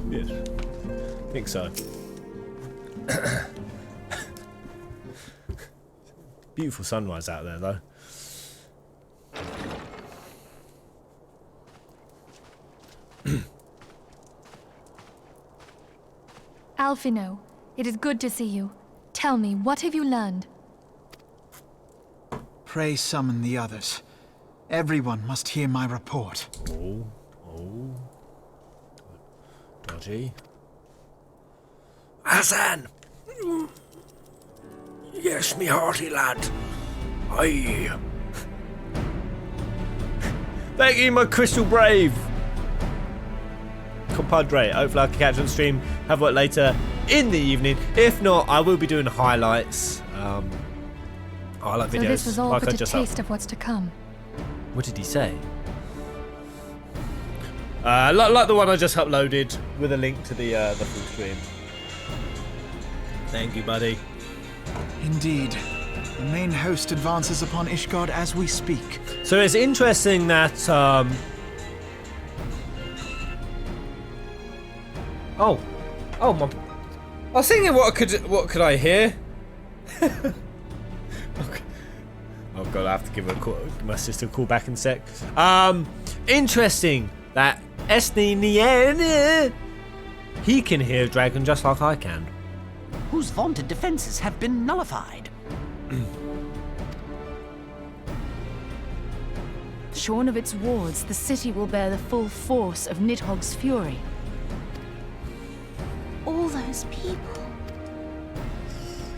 Yes. I think so. Beautiful sunrise out there, though. Alphino, it is good to see you. Tell me, what have you learned? Pray summon the others. Everyone must hear my report. Oh. Dodgy. Hassan! Yes, me hearty lad. Aye. Thank you, my crystal brave. Compadre, hopefully I can catch on stream. Have work later in the evening. If not, I will be doing highlights. Highlight videos. So this was all like but I a just taste of what's to come. What did he say? Like the one I just uploaded with a link to the full stream. Thank you, buddy. Indeed. The main host advances upon Ishgard as we speak. So it's interesting that Oh my! I was thinking, what could I hear? Okay. Oh god, I have to give her a call, my sister a call back in a sec. Interesting that Esnien, he can hear a dragon just like I can. Whose vaunted defenses have been nullified. Shorn of its wards, the city will bear the full force of Nidhogg's fury. All those people.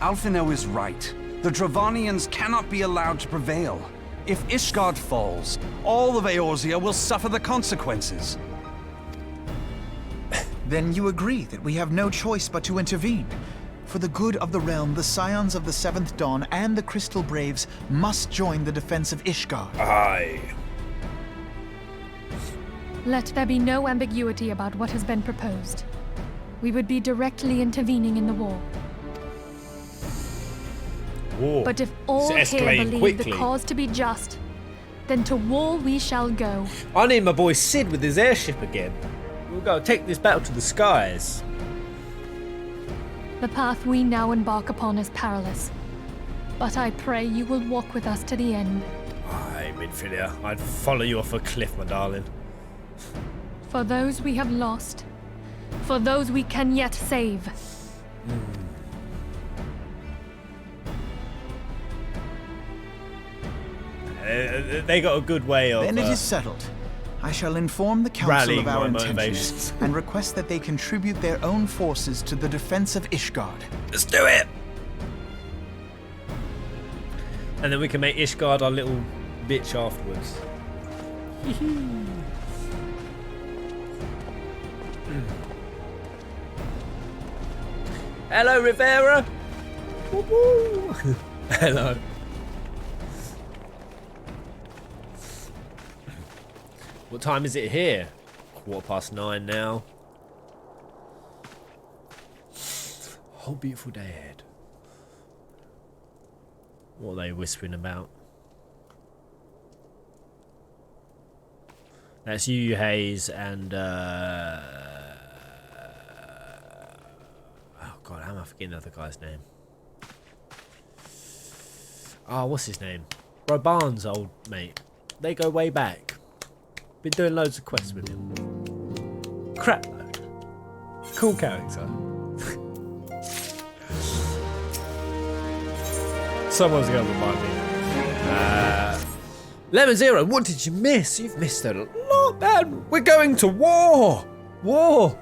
Alphino is right. The Dravanians cannot be allowed to prevail. If Ishgard falls, all of Eorzea will suffer the consequences. Then you agree that we have no choice but to intervene. For the good of the realm, the Scions of the Seventh Dawn and the Crystal Braves must join the defense of Ishgard. Aye. Let there be no ambiguity about what has been proposed. We would be directly intervening in the war. War. But if all It's here escalating believe quickly. the cause to be just, then to war we shall go. I need my boy Sid with his airship again. We'll go take this battle to the skies. The path we now embark upon is perilous. But I pray you will walk with us to the end. Aye, Midfielder. I'd follow you off a cliff, my darling. For those we have lost. For those we can yet save. They got a good way of... Then it is settled. I shall inform the council rallying of our my intentions motivations. and request that they contribute their own forces to the defense of Ishgard. Let's do it! And then we can make Ishgard our little bitch afterwards. Hello, Rivera! Woo-woo. Hello. What time is it here? 9:15 now. Whole beautiful day ahead. What are they whispering about? That's you, Hayes, and oh god, how am I forgetting the other guy's name? Oh, what's his name? Bro Barnes' old mate. They go way back. Been doing loads of quests with him. Crap load. Cool character. Someone's going to remind me. Lemon Zero, what did you miss? You've missed a lot, man. We're going to war. War.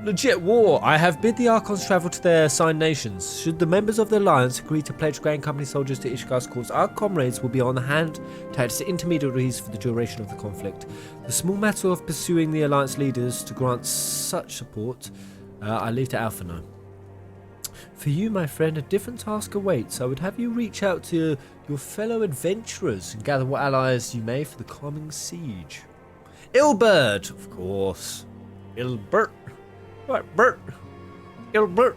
Legit war. I have bid the Archons travel to their assigned nations. Should the members of the Alliance agree to pledge Grand Company soldiers to Ishgar's cause, our comrades will be on hand to act as intermediaries for the duration of the conflict. The small matter of pursuing the Alliance leaders to grant such support, I leave to Alphino. For you, my friend, a different task awaits. I would have you reach out to your fellow adventurers and gather what allies you may for the coming siege. Ilbert, of course. Ilbert. Right, Bert. Ilbert.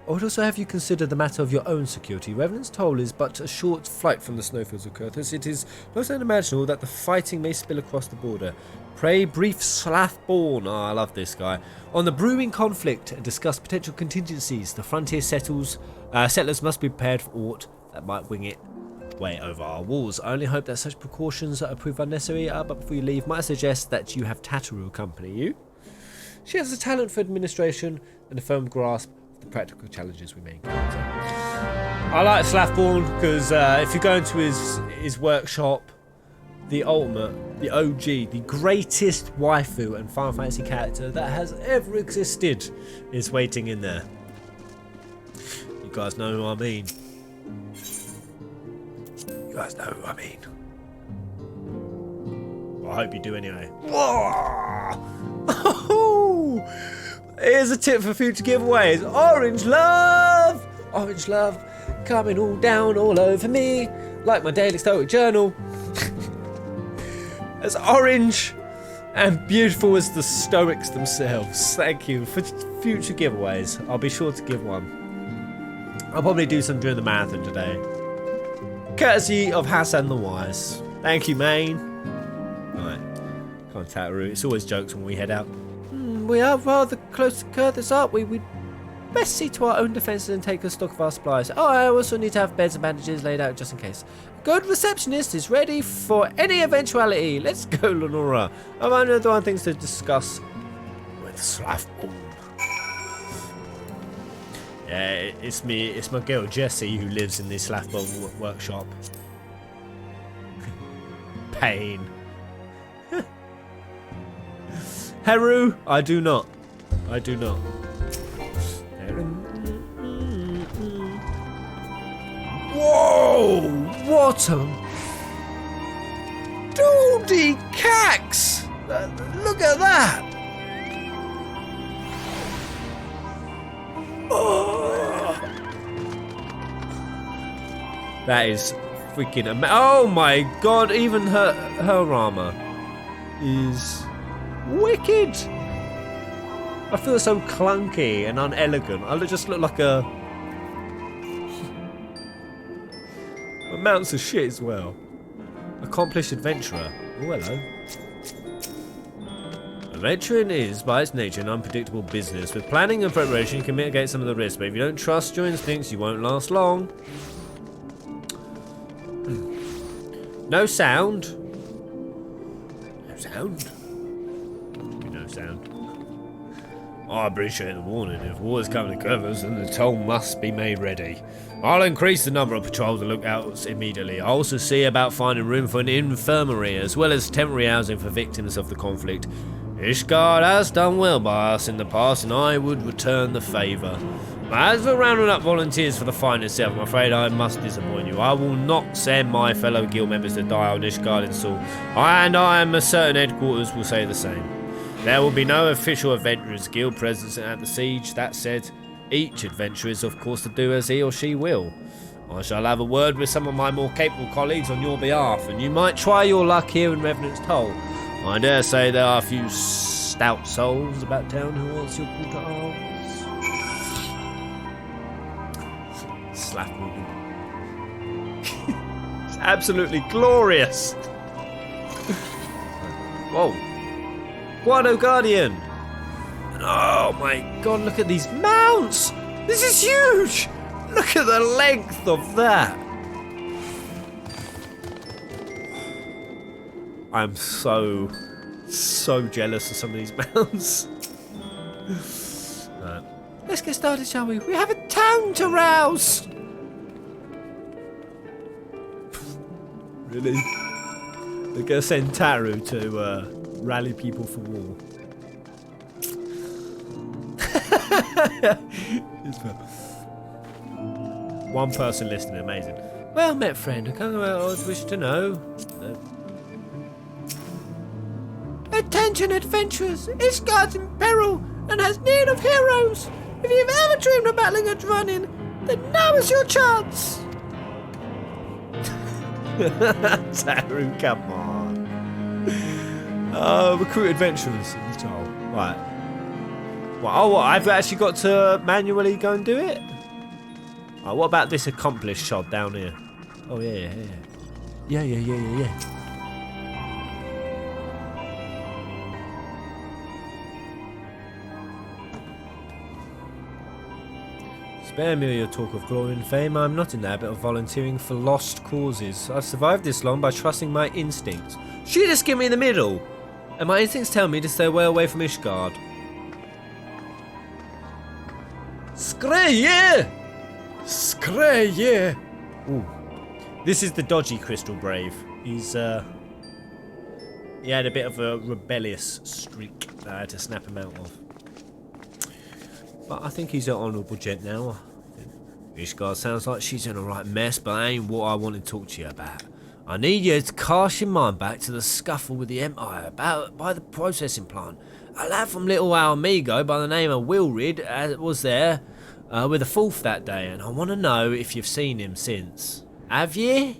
I would also have you consider the matter of your own security. Revenant's Toll is but a short flight from the snowfields of Kurthus. It is most unimaginable that the fighting may spill across the border. Pray brief Slathborn, I love this guy, on the brewing conflict and discuss potential contingencies. The frontier settlers must be prepared for aught that might wing it way over our walls. I only hope that such precautions prove unnecessary, but before you leave, might I suggest that you have Tataru accompany you? She has a talent for administration and a firm grasp of the practical challenges we may encounter. I like Slathborn because if you go into his workshop, the ultimate, the OG, the greatest waifu and Final Fantasy character that has ever existed is waiting in there. You guys know who I mean. You guys know who I mean. Well, I hope you do anyway. Whoa! Here's a tip for future giveaways. Orange love! Orange love coming all down all over me like my daily stoic journal. As orange and beautiful as the Stoics themselves. Thank you for future giveaways. I'll be sure to give one. I'll probably do some during the marathon today. Courtesy of Hassan the Wise. Thank you, Maine. Right, contact route. It's always jokes when we head out. We are rather close to Curtis, aren't we? We'd best see to our own defences and take a stock of our supplies. Oh, I also need to have beds and bandages laid out just in case. Good receptionist is ready for any eventuality. Let's go, Lenora. I've only other things to discuss with Slathborn. Yeah, it's me. It's my girl Jessie who lives in the Slathborn workshop. Pain. Heru, I do not. I do not. Whoa! What a Dodie Cax! Look at that! Oh. That is freaking amazing. Oh my god! Even her armor is wicked. I feel so clunky and unelegant. I just look like a amounts of shit as well. Accomplished adventurer. Oh, hello. Adventuring is, by its nature, an unpredictable business. With planning and preparation, you can mitigate some of the risks, but if you don't trust your instincts, you won't last long. No sound. No sound. No sound. I appreciate the warning. If war is coming to covers, then the toll must be made ready. I'll increase the number of patrols and lookouts immediately. I'll also see about finding room for an infirmary, as well as temporary housing for victims of the conflict. Ishgard has done well by us in the past, and I would return the favour. As for rounding up volunteers for the fight itself, I'm afraid I must disappoint you. I will not send my fellow guild members to die on Ishgard in Seoul, and I am certain headquarters will say the same. There will be no official Adventurers Guild presence at the siege. That said, each adventurer is of course to do as he or she will. I shall have a word with some of my more capable colleagues on your behalf, and you might try your luck here in Revenant's Toll. I dare say there are a few stout souls about town who wants your call to arms. Slap me. It's absolutely glorious. Whoa. Guano Guardian. Oh my god, look at these mounts. This is huge. Look at the length of that. I'm so jealous of some of these mounts. Right. Let's get started, shall we? We have a town to rouse. Really? They're gonna send Taru to rally people for war. One person listening, amazing. Well met, friend. I can't go out. I was wish to know. No. Attention, adventurers! Ishgard's in peril and has need of heroes. If you've ever dreamed of battling a Drunin, then now is your chance. Taru, come on. Recruit adventurers. Right. Well, oh, what? I've actually got to manually go and do it? Oh, what about this accomplished shot down here? Oh, yeah. Spare me your talk of glory and fame. I'm not in the habit of volunteering for lost causes. I've survived this long by trusting my instincts. She just give me in the middle! And my instincts tell me to stay well away from Ishgard. Screye! Screye! Ooh. This is the dodgy Crystal Brave. He's, he had a bit of a rebellious streak that I had to snap him out of. But I think he's an honourable gent now. Ishgard sounds like she's in a right mess, but that ain't what I want to talk to you about. I need you to cast your mind back to the scuffle with the Empire by the processing plant. A lad from Little Alamigo by the name of Wilrid was there with the fourth that day, and I want to know if you've seen him since. Have you?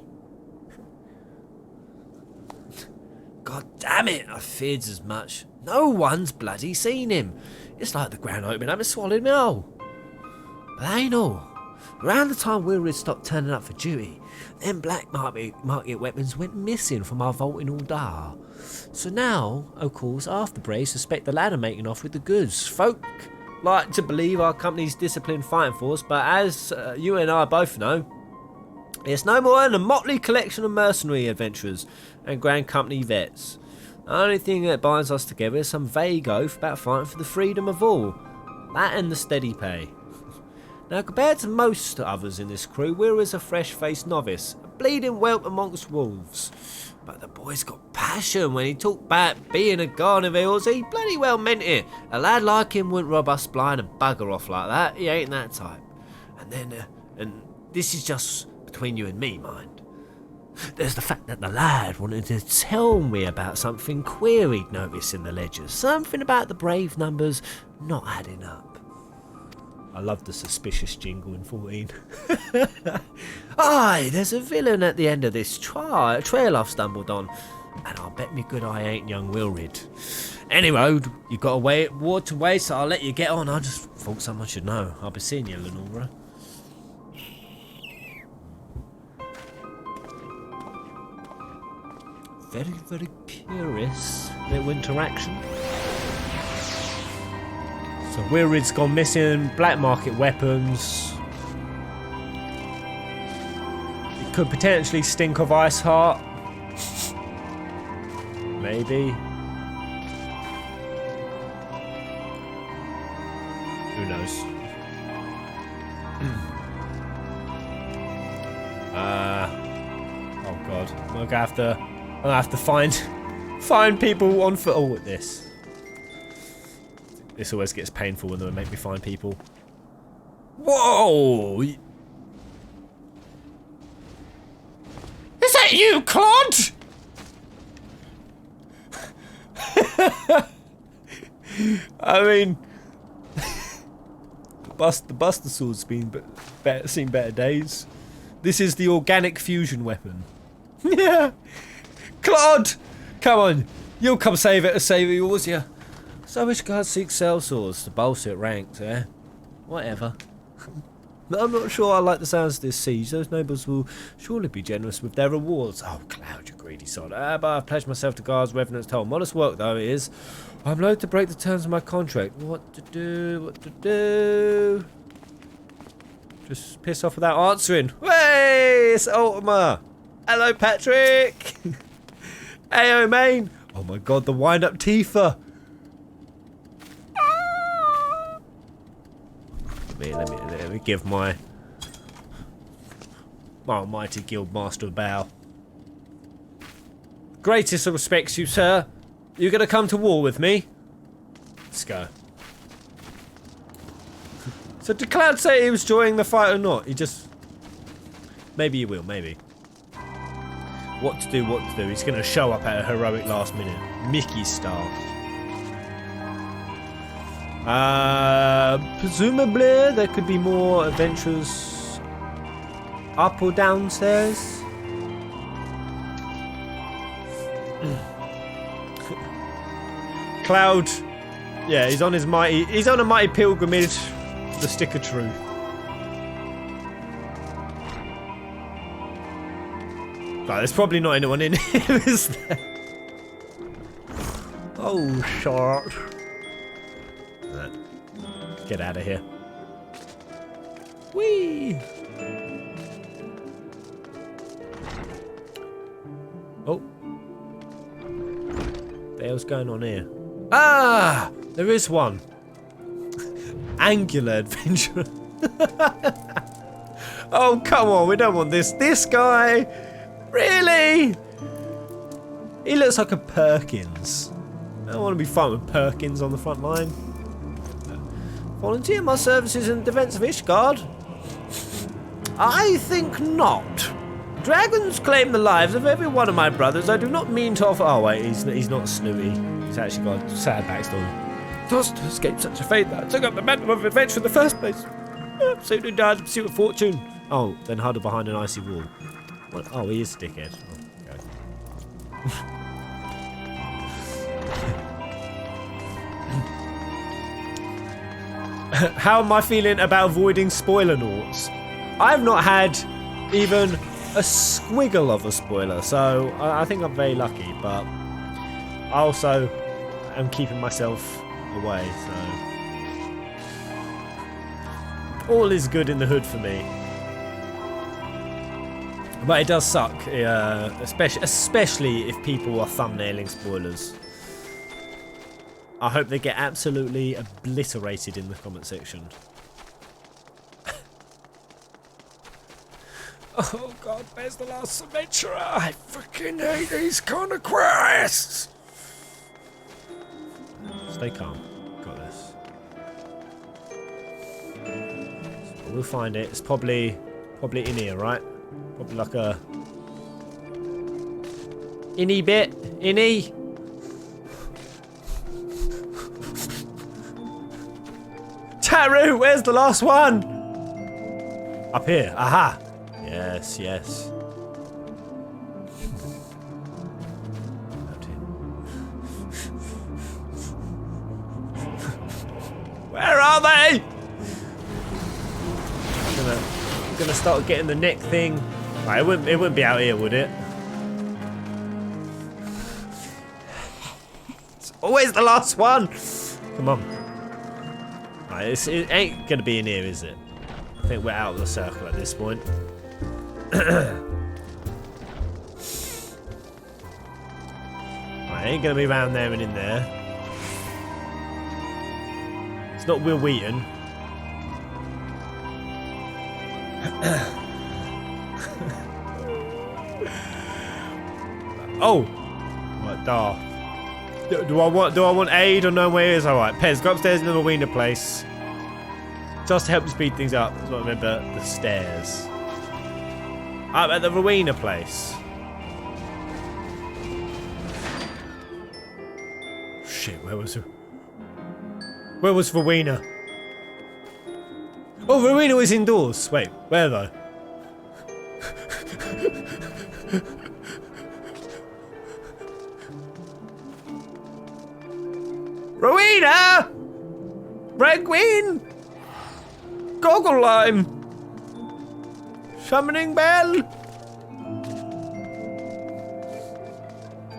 God damn it, I feared as much. No one's bloody seen him. It's like the ground opening up and swallowed me whole. But that ain't all. Around the time Wilrid stopped turning up for duty, them black market weapons went missing from our vault in Uldar. So now, of course, half the Braves suspect the lad are making off with the goods. Folk like to believe our company's disciplined fighting force, but as you and I both know, it's no more than a motley collection of mercenary adventurers and Grand Company vets. The only thing that binds us together is some vague oath about fighting for the freedom of all. That and the steady pay. Now, compared to most others in this crew, we're as a fresh-faced novice, a bleeding whelp amongst wolves. But the boy's got passion. When he talked about being a guard of Eels, he bloody well meant it. A lad like him wouldn't rob us blind and bugger off like that. He ain't that type. And then, and this is just between you and me, mind. There's the fact that the lad wanted to tell me about something queer he'd noticed in the ledgers. Something about the brave numbers not adding up. I love the suspicious jingle in 14. Aye, there's a villain at the end of this trail I've stumbled on. And I'll bet me good I ain't young Wilrid. Anyway, you've got a war to waste, so I'll let you get on. I just thought someone should know. I'll be seeing you, Lenora. Very, very curious little interaction. So Wilrid's gone missing, black market weapons. It could potentially stink of Ice Heart. Maybe. Who knows? Oh god. I'm gonna have to find people on foot. Oh, at this. This always gets painful when they make me find people. Whoa! Is that you, Claude? I mean, the Buster Sword's seen better days. This is the organic fusion weapon. Yeah, Claude, come on, you'll come save yours, yeah. So which guard seeks cell swords to bolster it ranked, eh? Whatever. I'm not sure I like the sounds of this siege. Those nobles will surely be generous with their rewards. Oh, Cloud, you greedy sod. But I've pledged myself to guards Revenant's toll. Modest work, though, it is. I'm loath to break the terms of my contract. What to do? Just piss off without answering. Hey, it's Ultima. Hello, Patrick. Ayo, main. Oh my god, the wind-up Tifa. Let me give my almighty guild master a bow. Greatest of respects, you sir. You gonna come to war with me? Let's go. So did Cloud say he was enjoying the fight or not? He just... Maybe he will, maybe. What to do. He's gonna show up at a heroic last minute. Mickey style. Presumably there could be more adventures up or downstairs. Cloud, yeah, he's on a mighty pilgrimage to the stick of truth. Right, there's probably not anyone in here, is there? Oh, short. Get out of here. Whee! Oh. What the hell's going on here? Ah! There is one. Angular adventure. Oh, come on, we don't want this. This guy? Really? He looks like a Perkins. I don't want to be fighting with Perkins on the front line. Volunteer my services in the defense of Ishgard? I think not. Dragons claim the lives of every one of my brothers. I do not mean to offer... Oh, wait, he's not snooty. He's actually got a sad backstory. Thus to escape such a fate that I took up the mantle of adventure in the first place. Absolutely died in pursuit of fortune. Oh, then huddled behind an icy wall. What? Oh, he is a dickhead. Oh, okay. How am I feeling about avoiding spoiler noughts? I've not had even a squiggle of a spoiler, so I think I'm very lucky, but I also am keeping myself away, so all is good in the hood for me. But it does suck, especially if people are thumbnailing spoilers. I hope they get absolutely obliterated in the comment section. Oh god, where's the last adventurer? I fucking hate these kind of quests! Stay calm. Got this. So we'll find it. It's probably in here, right? Probably like a innie bit. Innie. Taru, where's the last one? Up here. Aha. Yes, yes. Where are they? I'm gonna start getting the neck thing. Right, it wouldn't be out here, would it? It's always the last one. Come on. Right, it ain't gonna be in here, is it? I think we're out of the circle at this point. Right, ain't gonna be around there and in there. It's not Will Wheaton. Oh! What, do I want aid or no way is alright. Pez, go upstairs in the arena place. Just to help you speed things up. I remember the stairs. Up at the Rowena place. Shit, where was Rowena? Oh, Rowena was indoors. Wait, where though? Rowena! Red Queen! Goggle Lime! Summoning Bell!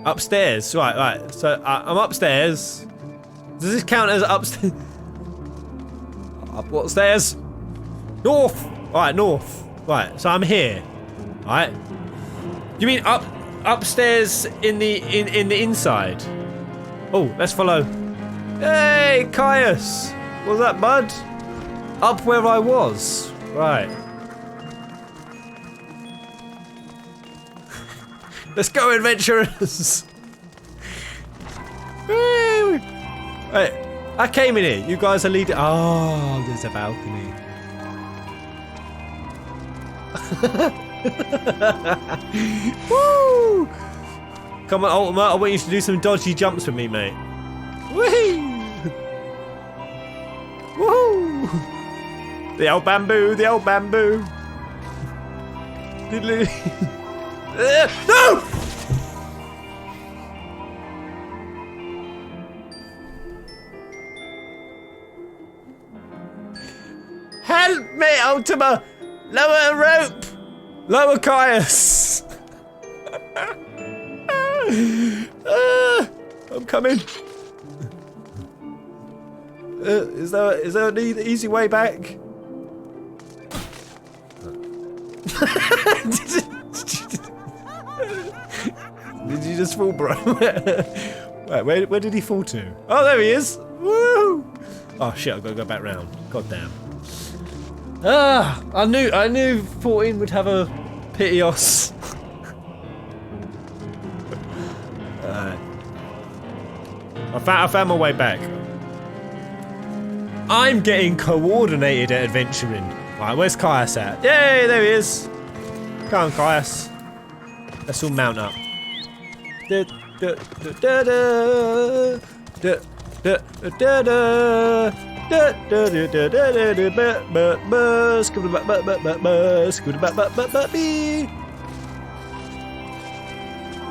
Upstairs, right. So I'm upstairs. Does this count as upstairs? Up what stairs? North! Alright, north. Right, so I'm here. Alright. You mean upstairs in the inside? Oh, let's follow. Hey, Caius! What's that, bud? Up where I was. Right. Let's go, adventurers! Woo! Right, I came in here. You guys are leading. Oh, there's a balcony. Woo! Come on, Ultimate. I want you to do some dodgy jumps with me, mate. Whee! Woohoo! The old bamboo, the old bamboo. No! Help me, Ultima! Lower rope! Lower Caius! I'm coming. Is there an easy way back? Did you just fall, bro? Wait, where did he fall to? Oh, there he is! Woo! Oh shit, I've got to go back round. God damn. I knew 14 would have a Piteos. I found my way back. I'm getting coordinated at adventuring. Right, where's Caius at? Yay, there he is. Come on, Caius. Let's all mount up.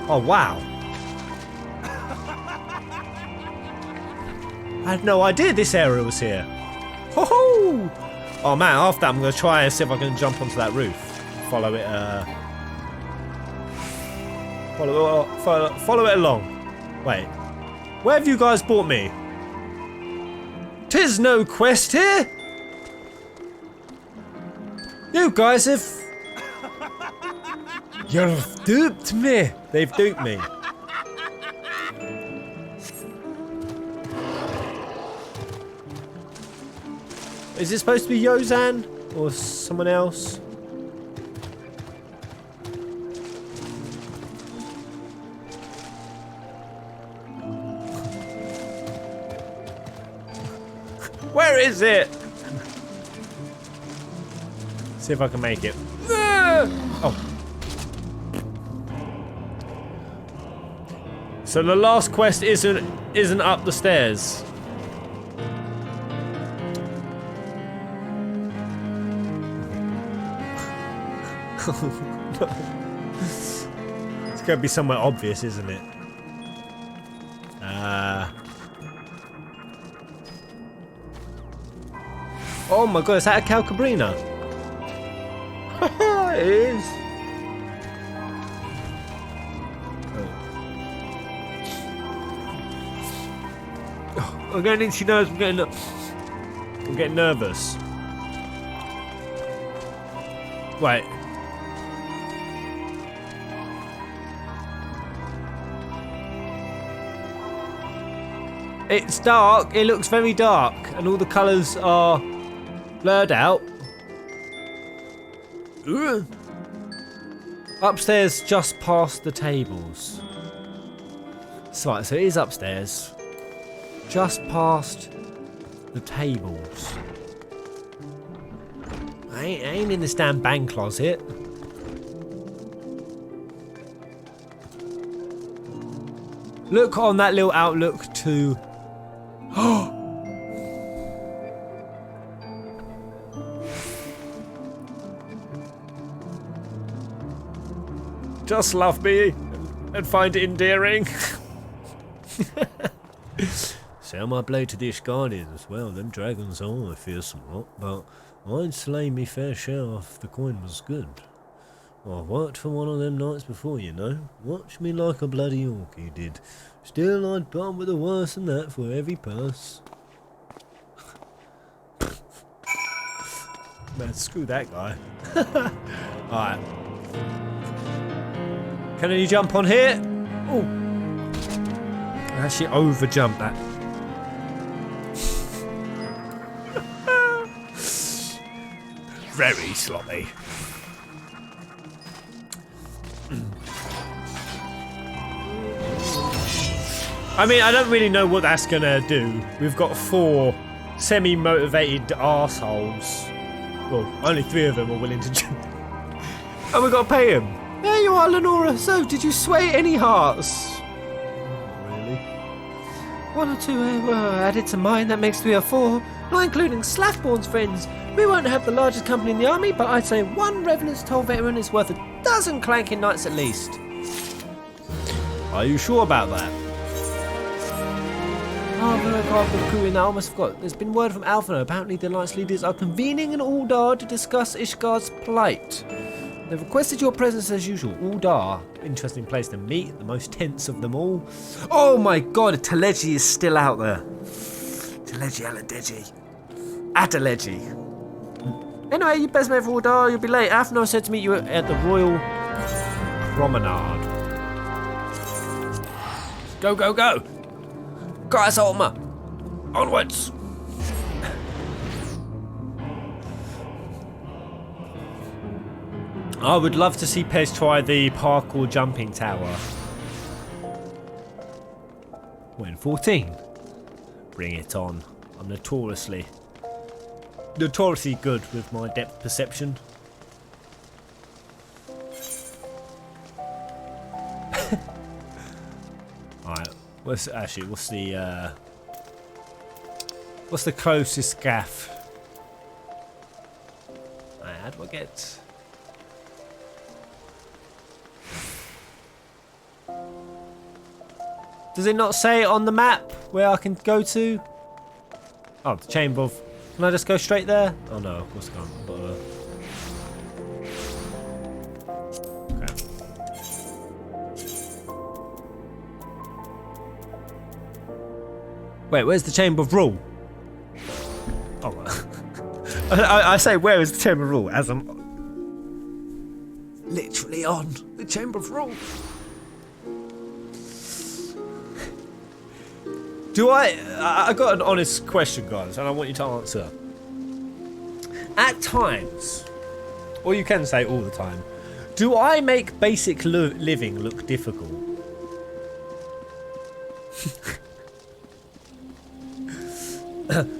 Oh wow. I had no idea this area was here. Ho ho! Oh man, after that I'm gonna try and see if I can jump onto that roof. Follow it follow it along. Wait. Where have you guys brought me? 'Tis no quest here! You guys have... You've duped me! They've duped me. Is it supposed to be Yozan? Or someone else? Where is it? See if I can make it. Oh. So the last quest isn't up the stairs. It's gonna be somewhere obvious, isn't it? Oh my god, is that a Calcabrina? It is. Oh, I'm getting itchy nose. I'm getting nervous. Wait. It's dark. It looks very dark, and all the colours are blurred out. Ugh. Upstairs, just past the tables. So it is upstairs, just past the tables. I ain't in this damn bang closet. Look on that little outlook to... Just love me and find it endearing. Sell my blade to the Ishgardians. Well, them dragons are a fearsome lot, but I'd slay me fair share if the coin was good. I worked for one of them nights before, you know. Watch me like a bloody orc, he did. Still, I'd part with the worse than that for every purse. Man, screw that guy. Alright. Can you jump on here? Oh, I actually over jumped that. Very sloppy. I mean, I don't really know what that's gonna do. We've got 4 semi-motivated arseholes. Well, only 3 of them are willing to jump. And we've got to pay him. There you are, Lenora. So, did you sway any hearts? Really? 1 or 2 were added to mine. That makes 3 or 4. Not including Slathborn's friends. We won't have the largest company in the army, but I'd say 1 Revenant's Toll veteran is worth a dozen clanking knights at least. Are you sure about that? I almost forgot. There's been word from Alpha. Apparently the Alliance leaders are convening in Uldar to discuss Ishgard's plight. They've requested your presence as usual. Uldar, interesting place to meet, the most tense of them all. Oh my god, Teleji is still out there. Teleji Aladeji. Adeleji. Anyway, you best mate for Uldar, you'll be late. Afnar said to meet you at the Royal Promenade. Go, go, go! Guys, Ulma! Onwards! I would love to see Pez try the parkour jumping tower. When 14. Bring it on. I'm notoriously good with my depth perception. Alright, what's the closest gaff? Alright, how do I get... Does it not say on the map where I can go to? Oh, the chamber of... Can I just go straight there? Oh no, of course I can't. Okay. Wait, where's the chamber of rule? Oh, I say where is the chamber of rule as I'm literally on the chamber of rule. I got an honest question, guys, and I want you to answer. At times, or you can say all the time, do I make basic living look difficult?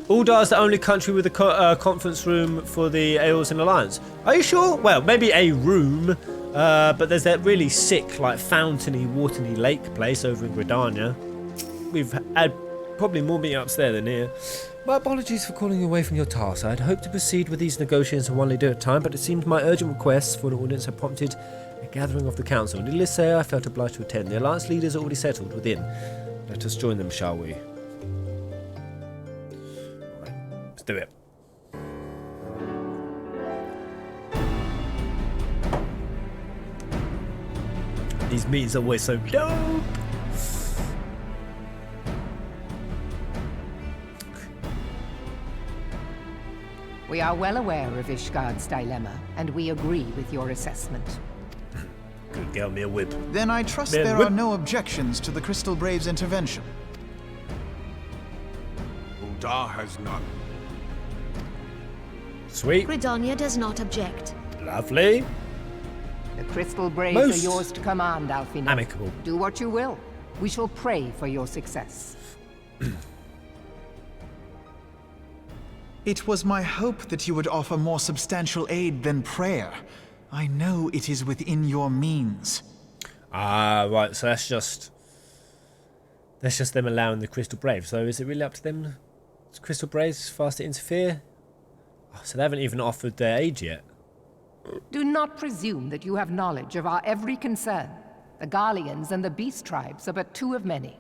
Uldar is the only country with a conference room for the Aeorsian Alliance. Are you sure? Well, maybe a room, but there's that really sick, like, fountainy, watery lake place over in Gridania. We've had probably more meetups there than here. My apologies for calling you away from your task. I had hoped to proceed with these negotiations one day at a time, but it seemed my urgent requests for an audience had prompted a gathering of the council. Needless to say, I felt obliged to attend. The Alliance leaders are already settled within. Let us join them, shall we? Right, let's do it. These meetings are always so dope. We are well aware of Ishgard's dilemma, and we agree with your assessment. Good, get me a whip. Then I trust Man, there whip. are no objections to the Crystal Braves' intervention. Uldar has none. Sweet. Gridania does not object. Lovely. The Crystal Braves Most are yours to command, Alfina. amicable. Do what you will. We shall pray for your success. It was my hope that you would offer more substantial aid than prayer. I know it is within your means. Ah, right. So that's just them allowing the Crystal Braves. So is it really up to them? Is Crystal Braves fast to interfere? Oh, so they haven't even offered their aid yet. Do not presume that you have knowledge of our every concern. The Garleans and the Beast Tribes are but two of many.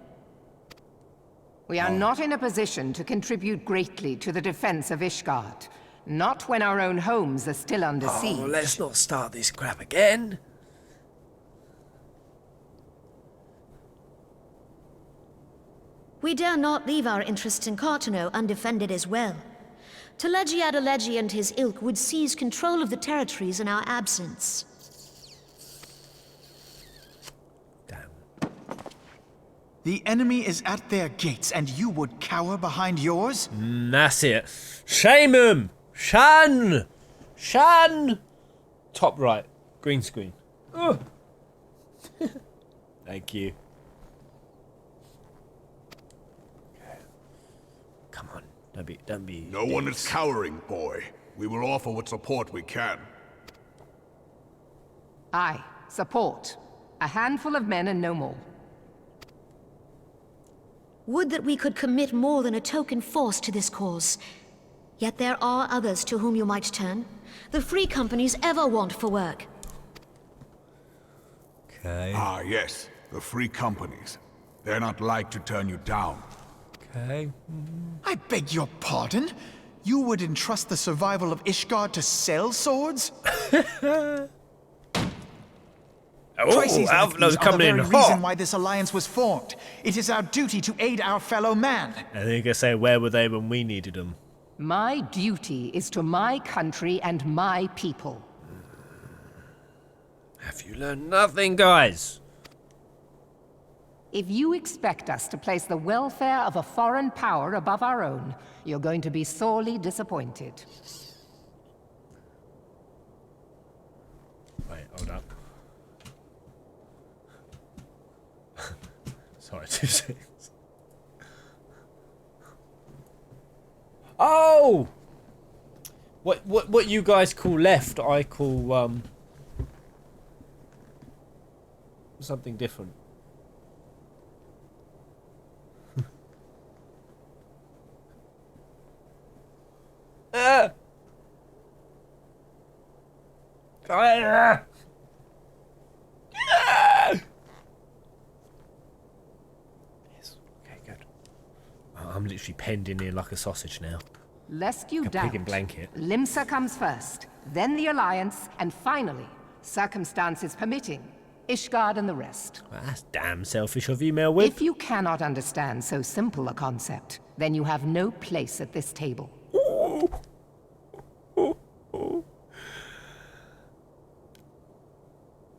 We are not in a position to contribute greatly to the defense of Ishgard. Not when our own homes are still under siege. Oh, let's not start this crap again. We dare not leave our interests in Cartano undefended as well. Telegi Adalegi and his ilk would seize control of the territories in our absence. The enemy is at their gates, and you would cower behind yours? That's it. Shame him! Shan! Shan! Top right. Green screen. Oh. Thank you. Come on. Don't be. No one is cowering, boy. We will offer what support we can. Aye, support. A handful of men and no more. Would that we could commit more than a token force to this cause. Yet there are others to whom you might turn. The free companies ever want for work. Okay. Ah, yes. The free companies. They're not like to turn you down. Okay. I beg your pardon? You would entrust the survival of Ishgard to sell swords? Crises like these are the very reason why this alliance was formed. It is our duty to aid our fellow man. I think I say, where were they when we needed them? My duty is to my country and my people. Have you learned nothing, guys? If you expect us to place the welfare of a foreign power above our own, you're going to be sorely disappointed. Wait, hold up. Sorry, 2 seconds. Oh! What you guys call left, I call something different. Yes. Okay, good. I'm literally penned in here like a sausage now. Lest you Like a doubt, pig in blanket. Limsa comes first, then the Alliance, and finally, circumstances permitting, Ishgard and the rest. Well, that's damn selfish of you, Melwood. If you cannot understand so simple a concept, then you have no place at this table.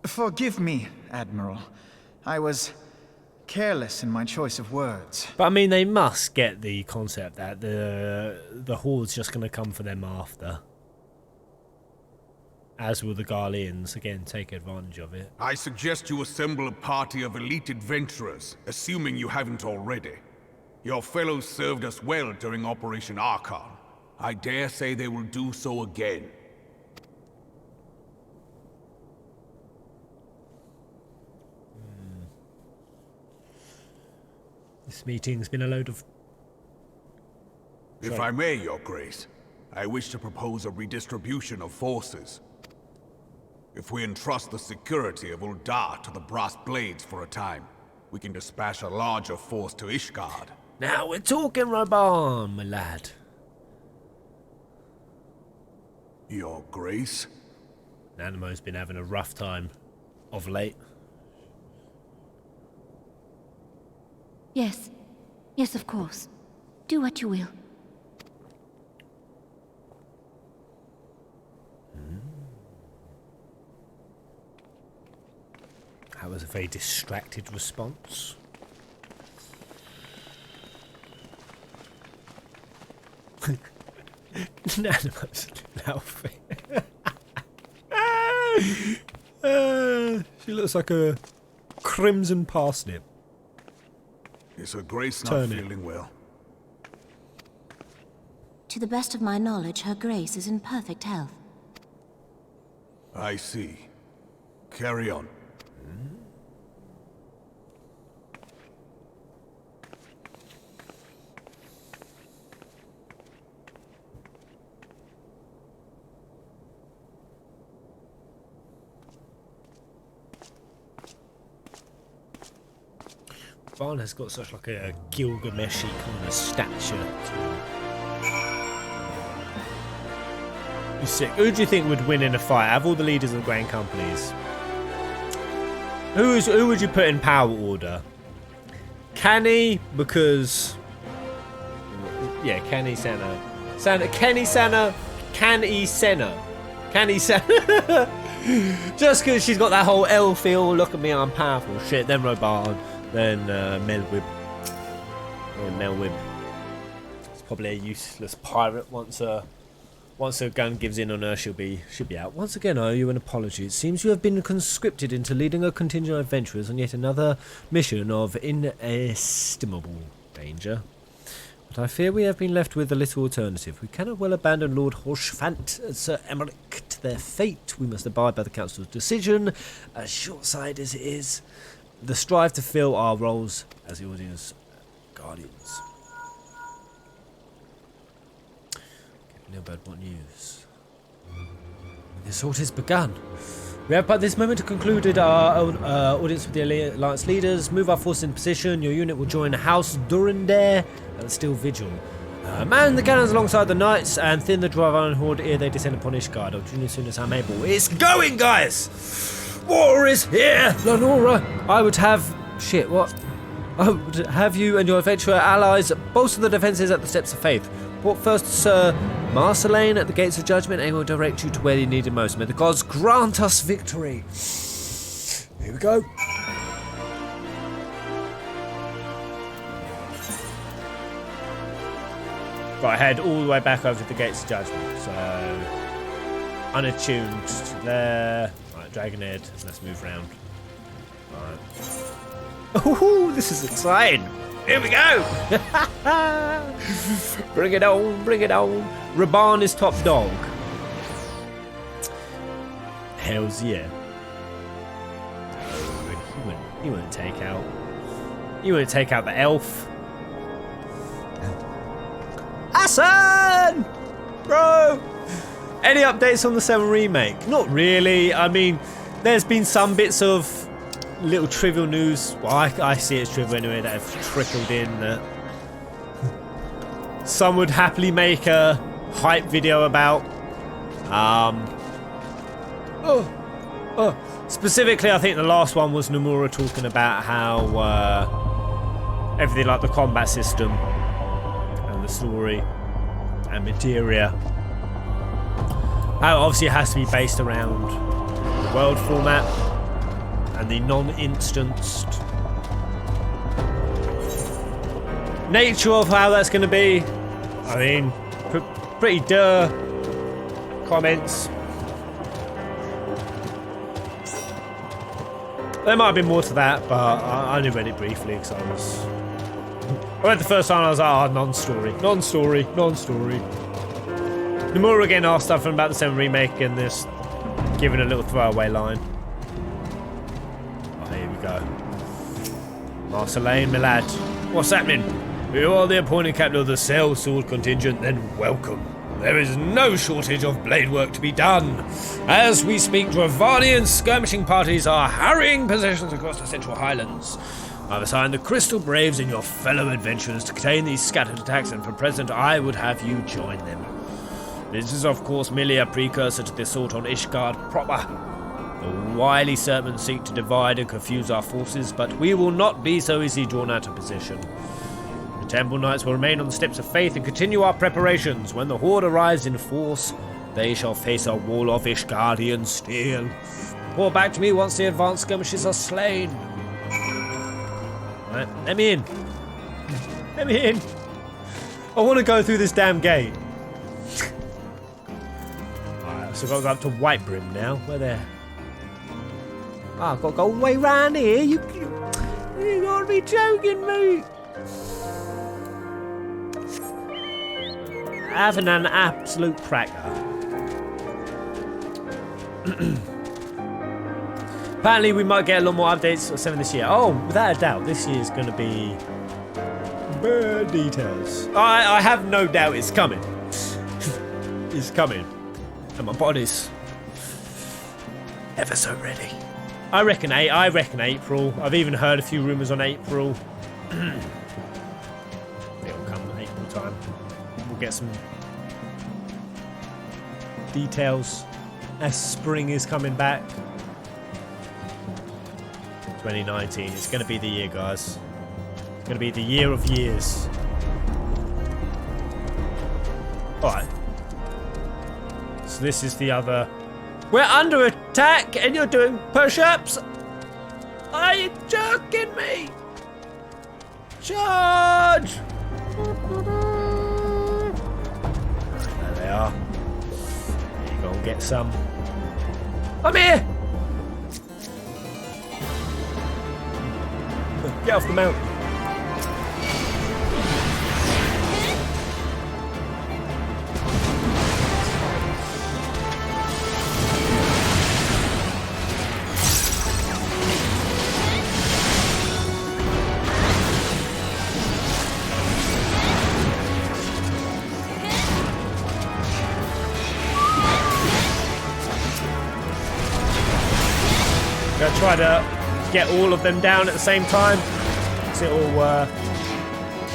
Forgive me, Admiral. I was careless in my choice of words. But I mean, they must get the concept that the Horde's just going to come for them after. As will the Garleans, again, take advantage of it. I suggest you assemble a party of elite adventurers, assuming you haven't already. Your fellows served us well during Operation Archon. I dare say they will do so again. This meeting's been a load of... If I may, Your Grace, I wish to propose a redistribution of forces. If we entrust the security of Uldar to the Brass Blades for a time, we can dispatch a larger force to Ishgard. Now we're talking, Roban, my lad. Your Grace? Nanamo's been having a rough time of late. Yes. Yes, of course. Do what you will. That was a very distracted response. Nanamo's outfit. She looks like a crimson parsnip. Is Her Grace not Turn it. feeling well? To the best of my knowledge, Her Grace is in perfect health. I see. Carry on. Barn has got such like a Gilgameshy kind of stature. You sick. Who do you think would win in a fight? Have all the leaders of the Grand Companies. Who would you put in power order? Canny, because yeah, Canny Senna. Canny Senna. Just because she's got that whole L feel, look at me, I'm powerful shit. Then Roban. Then Melwib. It's probably a useless pirate. Once her gun gives in on her, she'll be out. Once again, I owe you an apology. It seems you have been conscripted into leading a contingent of adventurers on yet another mission of inestimable danger. But I fear we have been left with a little alternative. We cannot well abandon Lord Horshfant and Sir Emmerich to their fate. We must abide by the Council's decision, as short-sighted as it is. The strive to fill our roles as the audience guardians. Nilbert, what news? The assault has begun. We have by this moment concluded our audience with the Alliance leaders. Move our force in position. Your unit will join House Durandare at the Steel Vigil. Man the cannons alongside the knights and thin the Dravan horde ere they descend upon Ishgard. I'll join you as soon as I'm able. It's going, guys! War is here! Lenora, I would have... Shit, what? I would have you and your adventurer allies bolster the defences at the Steps of Faith. Port first Sir Marcelane at the Gates of Judgment and will direct you to where you need it most. May the gods grant us victory. Here we go. Right, head all the way back over to the Gates of Judgment. So, unattuned to there. Right, Right, Dragon Head. Let's move round. Right. Ooh, this is exciting. Here we go. Bring it on, bring it on. Raban is top dog. Hells yeah. He wouldn't take out. He wouldn't take out the elf. Hassan! Bro! Any updates on the 7 remake? Not really. I mean, there's been some bits of little trivial news. Well, I see it as trivial anyway, that have trickled in. That some would happily make a hype video about. Specifically, I think the last one was Nomura talking about how everything like the combat system and the story and materia, how obviously it has to be based around the world format and the non-instanced nature of how that's going to be. I mean, pretty comments. There might have been more to that, but I only read it briefly because I read the first time and I was like, non-story. Nomura getting asked something about the 7 remake and this giving a little throwaway line. Oh, here we go. Master Lane, my lad. What's happening? You are the appointed captain of the Cell Sword contingent, then welcome. There is no shortage of blade work to be done. As we speak, Dravanian skirmishing parties are harrying positions across the Central Highlands. I've assigned the Crystal Braves and your fellow adventurers to contain these scattered attacks, and for present I would have you join them. This is of course merely a precursor to the assault on Ishgard proper. The wily serpents seek to divide and confuse our forces, but we will not be so easily drawn out of position. The Temple Knights will remain on the steps of faith and continue our preparations. When the Horde arrives in force, they shall face a wall of Ishgardian steel. Report back to me once the advanced skirmishes are slain. Right, let me in. Let me in. I want to go through this damn gate. Alright, so I've got to go up to Whitebrim now. Where there? Oh, I've got to go all the way round here. You gotta be joking me. Having an absolute cracker. Apparently we might get a lot more updates for 7 this year. Oh, without a doubt, this year is going to be bird details. I have no doubt it's coming. It's coming. And my body's ever so ready. I reckon April. I've even heard a few rumours on April. It'll come April time. We'll get some details as spring is coming back. 2019. It's going to be the year, guys. It's going to be the year of years. Alright. So this is the other... We're under attack and you're doing push-ups? Are you joking me? Charge! There they are. There you go and get some. I'm here! Get off the mountain. Gonna try to get all of them down at the same time. It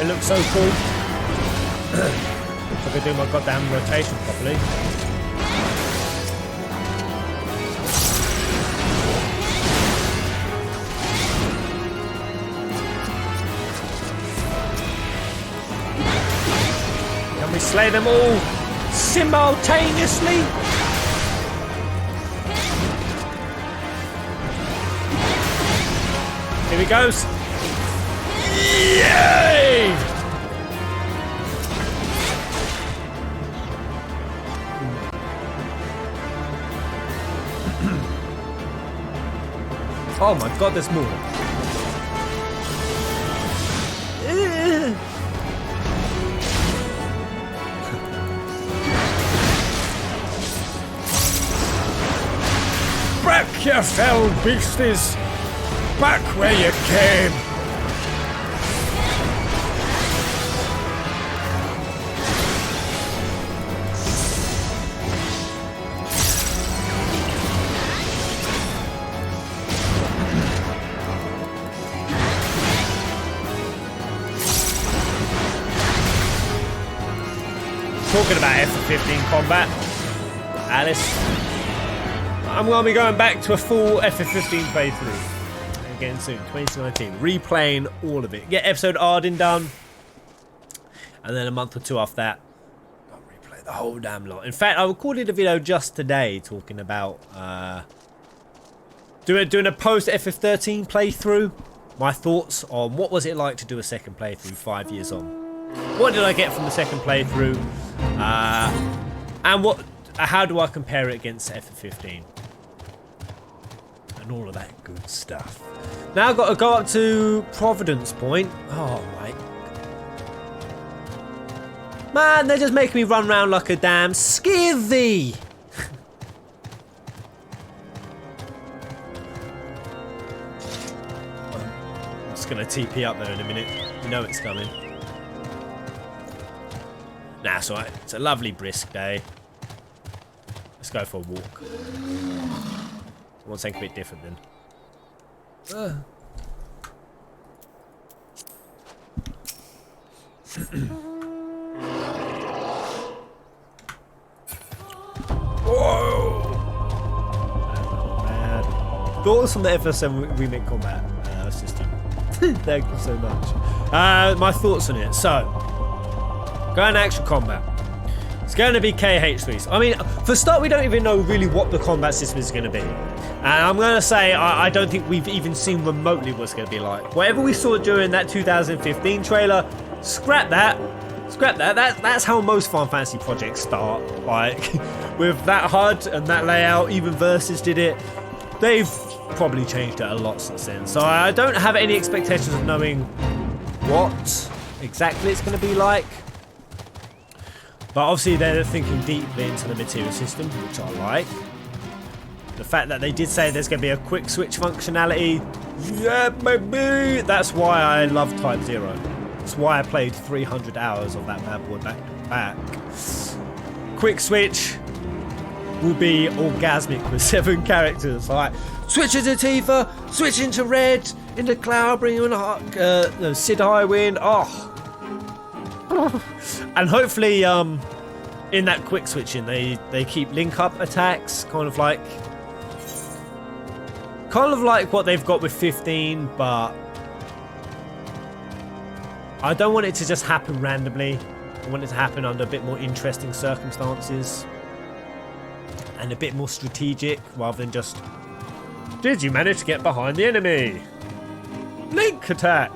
looks so cool. If I could do my goddamn rotation properly. Can we slay them all simultaneously? Here he goes. Yay! Oh my god, there's more. Back, you fell beasties! Back where you came! Talking about FF15 combat, Alice. I'm going to be going back to a full FF15 playthrough again soon, 2019. Replaying all of it. Get episode Arden done, and then a month or two after that, I'll replay the whole damn lot. In fact, I recorded a video just today talking about doing a post FF13 playthrough. My thoughts on what was it like to do a second playthrough 5 years on. What did I get from the second playthrough? And how do I compare it against FF15? And all of that good stuff. Now I've got to go up to Providence Point. Oh my. Man, they're just making me run around like a damn skivvy. I'm just going to TP up there in a minute. You know it's coming. Nah, it's alright. It's a lovely brisk day. Let's go for a walk. I want something a bit different then. Whoa! Man. Thoughts on the FF7 remake combat system? Thank you so much. My thoughts on it. So, going action combat. It's going to be KH3s. I mean, for start, we don't even know really what the combat system is going to be. And I'm going to say, I don't think we've even seen remotely what it's going to be like. Whatever we saw during that 2015 trailer, scrap that. Scrap that. That's how most Final Fantasy projects start. Like, with that HUD and that layout, even Versus did it. They've probably changed it a lot since then. So I don't have any expectations of knowing what exactly it's going to be like. But obviously they're thinking deeply into the material system, which I like. The fact that they did say there's going to be a quick switch functionality, yeah baby! That's why I love Type 0. That's why I played 300 hours of that bad boy back to back. Quick switch will be orgasmic with 7 characters. Like, switch into Tifa, switch into Red, into Cloud, bring in Sid Highwind. Oh. And hopefully in that quick switching they keep link up attacks, kind of like what they've got with 15, but I don't want it to just happen randomly. I want it to happen under a bit more interesting circumstances and a bit more strategic, rather than just, did you manage to get behind the enemy? Link attack.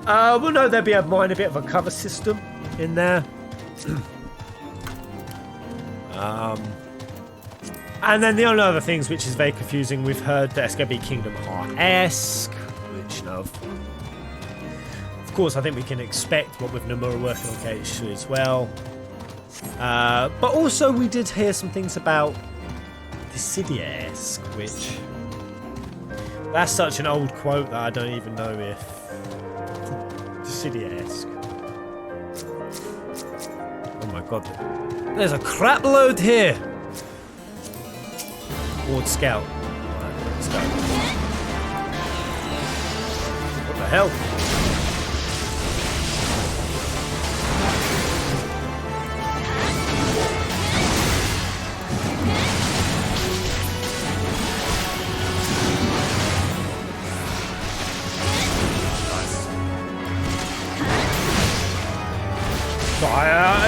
Well, no, there'll be a minor bit of a cover system in there. And then the only other things which is very confusing, we've heard that it's going to be Kingdom Hearts-esque, which, you know, of course, I think we can expect what with Nomura working on KH2 as well. But also, we did hear some things about Dissidia-esque, which, that's such an old quote that I don't even know if Dissidia-esque. Oh my god, there's a crap load here. Ward Scout. Right, let's go. What the hell?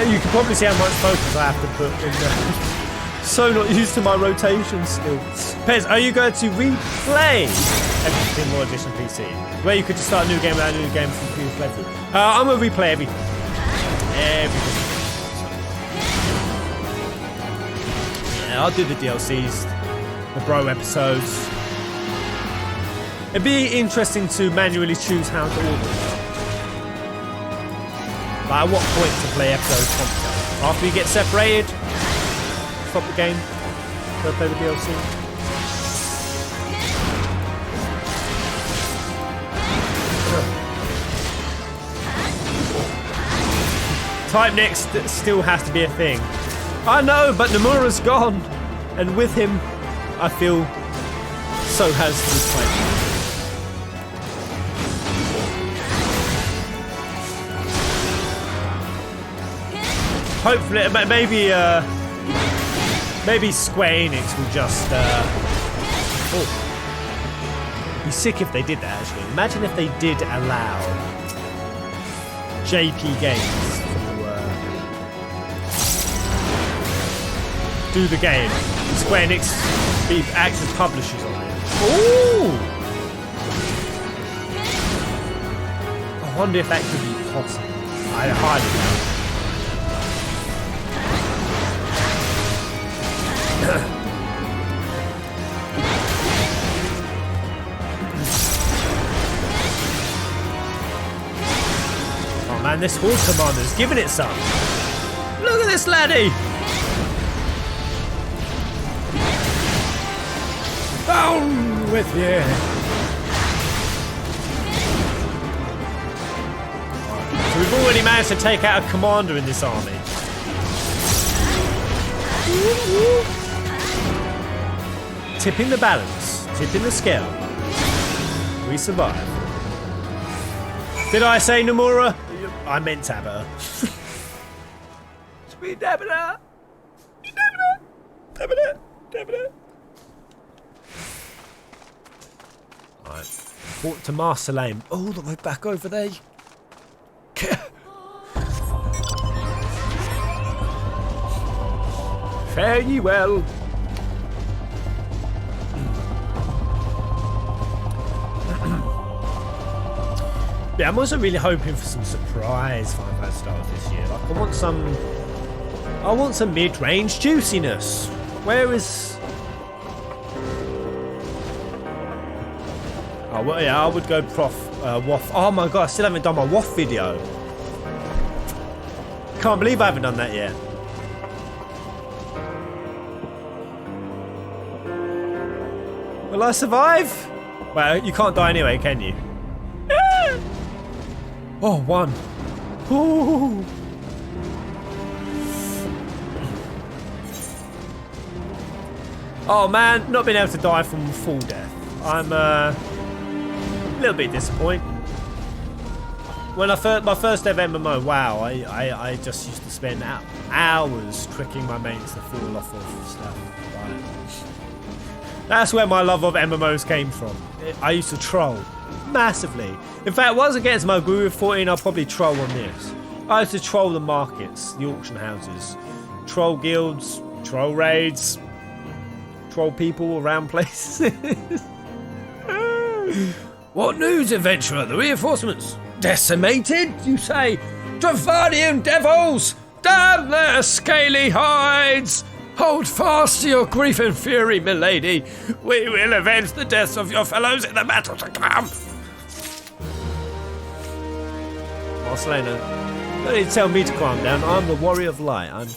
So you can probably see how much focus I have to put in there. So not used to my rotation skills. Pez, are you going to replay everything more edition PC? Where you could just start a new game without a new game from previous playthrough. I'm going to replay everything. Yeah, I'll do the DLCs. the bro episodes. It'd be interesting to manually choose how to order them. But at what point to play episodes content? After you get separated, stop the game, go play the DLC. Type next still has to be a thing. I know, but Nomura's gone, and with him, I feel so has this type. Hopefully, maybe Square Enix will just. Oh, be sick if they did that. Actually, imagine if they did allow JP Games to do the game. Square Enix be active publishers on it. Ooh! I wonder if that could be possible. I highly doubt it. Oh man, this horse commander's giving it some. Look at this laddie! Down with you! So we've already managed to take out a commander in this army. Tipping the balance, tipping the scale. We survive. Did I say Nomura? I meant Tabata. Sweet Tabata. Tabata. Alright. Fought to Marseille. All the way back over there. Fare ye well. Yeah, I'm also really hoping for some surprise Final Fantasy stars this year. Like, I want some mid-range juiciness. Where is? Oh well, yeah, I would go WoF. Oh my god, I still haven't done my WoF video. Can't believe I haven't done that yet. Will I survive? Well, you can't die anyway, can you? Oh, one. Ooh. Oh man, not being able to die from full death. I'm a little bit disappointed. When my first ever MMO, wow, I just used to spend hours tricking my mates to fall off of stuff. Right. That's where my love of MMOs came from. I used to troll massively. In fact, once against my Guru 14, I'll probably troll on this. I used to troll the markets, the auction houses, troll guilds, troll raids, troll people around places. What news, adventurer? The reinforcements decimated, you say? Travanian devils! Damn their scaly hides! Hold fast to your grief and fury, milady. We will avenge the deaths of your fellows in the battle to come. Marcelena, don't need to tell me to calm down. I'm the warrior of light. I'm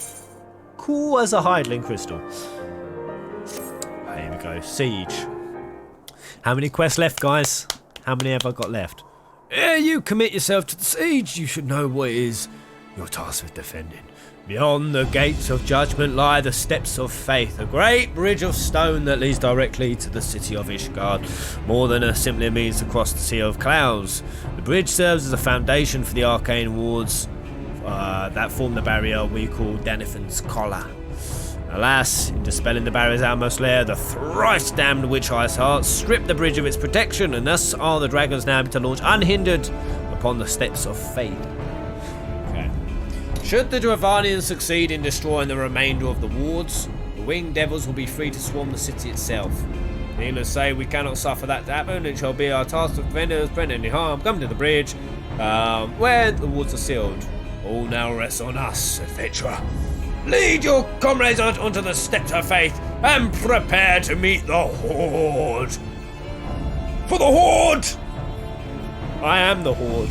cool as a hidling crystal. Here we go. Siege. How many quests left, guys? How many have I got left? Ere you commit yourself to the siege, you should know what is your task with defending. Beyond the gates of judgment lie the steps of faith, a great bridge of stone that leads directly to the city of Ishgard, more than simply a means to cross the Sea of Clouds. The bridge serves as a foundation for the arcane wards that form the barrier we call Danithan's Collar. Alas, in dispelling the barrier's outmost layer, the thrice-damned Witch Ice Heart stripped the bridge of its protection, and thus are the dragons now able to launch unhindered upon the steps of fate. Okay. Should the Dravanians succeed in destroying the remainder of the wards, the winged devils will be free to swarm the city itself. Needless to say, we cannot suffer that to happen. It shall be our task to prevent any harm. Come to the bridge, where the wards are sealed. All now rests on us, adventurer. Lead your comrades out onto the steps of faith and prepare to meet the Horde. For the Horde! I am the Horde.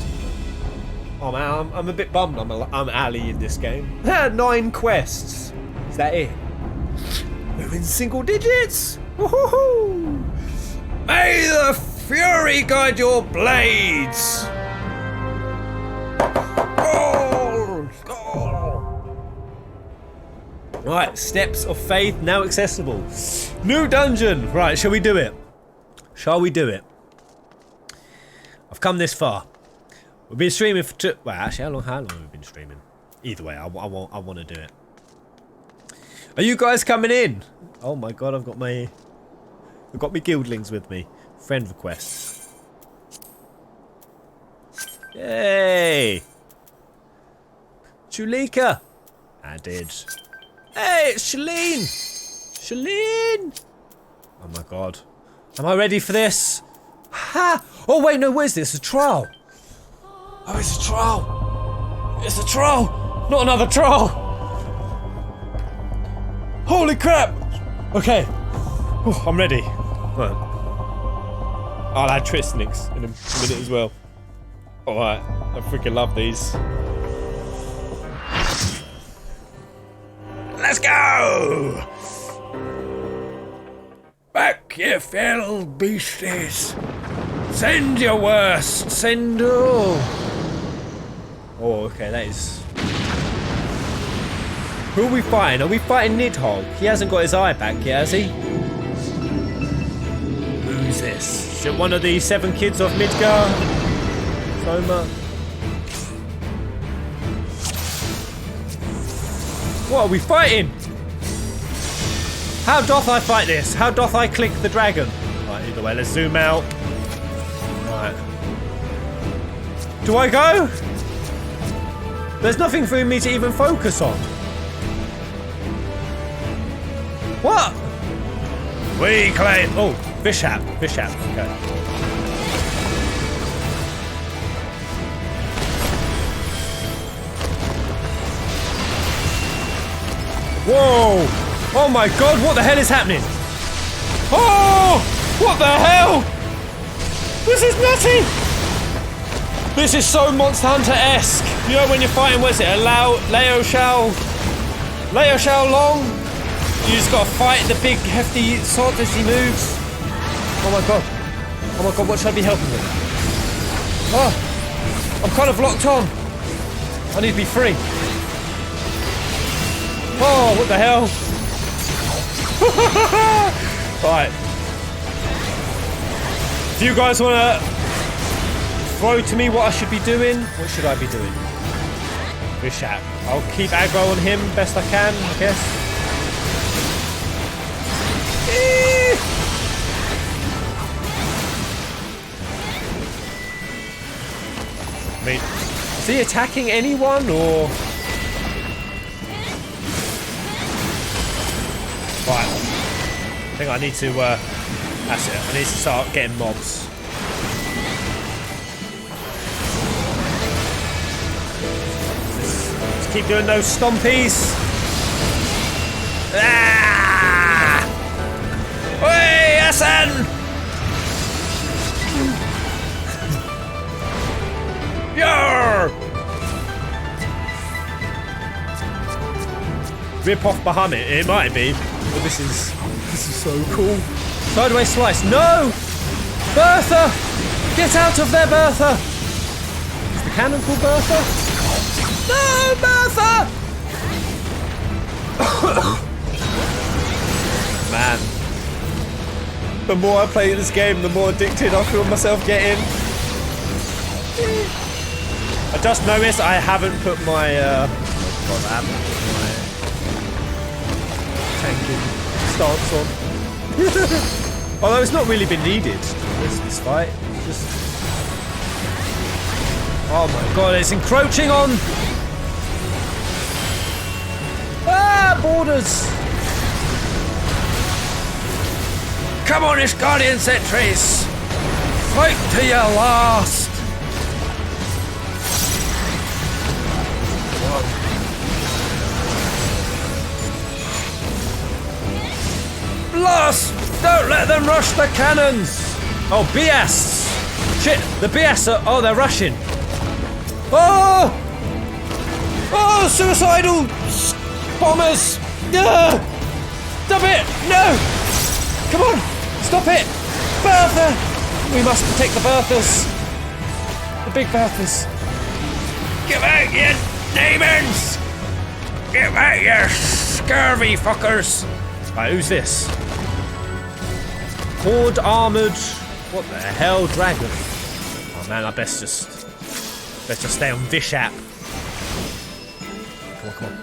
Oh man, I'm a bit bummed I'm Ali in this game. 9 quests. Is that it? We're in single digits! Woohoo! May the fury guide your blades! Oh! Right, steps of faith now accessible. New dungeon! Right, shall we do it? Shall we do it? I've come this far. We've been streaming for well, actually, how long have we been streaming? Either way, I want to do it. Are you guys coming in? Oh my god, I've got my guildlings with me. Friend requests. Yay! Julika! Added. Hey, it's Shalene! Shalene! Oh my god. Am I ready for this? Ha! Oh wait, no, where's this? A trial. Oh, it's a trial. It's a trial. Not another trial. Holy crap! Okay. Oh, I'm ready. Right. I'll add Tristnix in a minute as well. Alright. I freaking love these. Let's go! Back, you fell beasties. Send your worst. Send all. Oh, okay, that is... Who are we fighting? Are we fighting Nidhogg? He hasn't got his eye back yet, has he? Who's this? Is it one of the 7 kids of Midgar? Soma? What are we fighting? How doth I fight this? How doth I click the dragon? Right, either way, let's zoom out. Right. Do I go? There's nothing for me to even focus on. What? We claim. Oh, fish hat. Fish hat. Okay. Whoa! Oh my god, what the hell is happening? Oh! What the hell? This is nutty! This is so Monster Hunter-esque. You know when you're fighting, what is it? A Leo Shao Long? You just gotta fight the big hefty sword as he moves. Oh my god. Oh my god, what should I be helping with? Oh! I'm kind of locked on. I need to be free. Oh, what the hell? Right. Do you guys want to throw to me what I should be doing? What should I be doing? Fish out. I'll keep aggro on him best I can, I guess. I mean, is he attacking anyone or? Right, I think I need to, that's it, I need to start getting mobs. Let's keep doing those stompies. Ah! Hey, Hassan! Yarr! Rip off Bahamut, it might be. But this is so cool. Sideways slice. No! Bertha! Get out of there, Bertha! Is the cannon called Bertha? No, Bertha! Man. The more I play this game, the more addicted I feel myself getting. I just noticed I haven't put my tanking stance on. Although it's not really been needed this fight. Just oh my god, it's encroaching on borders. Come on, it's Guardian sentries. Fight to your last. lost! Don't let them rush the cannons! Oh, Bias! Shit, the Bias are... Oh, they're rushing. Oh! Oh, suicidal bombers! Stop it! No! Come on! Stop it! Bertha! We must protect the Berthas. The big Berthas. Get out, you demons! Get out, you scurvy fuckers! Right, who's this? Horde armoured... What the hell, dragon? Oh man, I best just stay on this app. Come on, come on.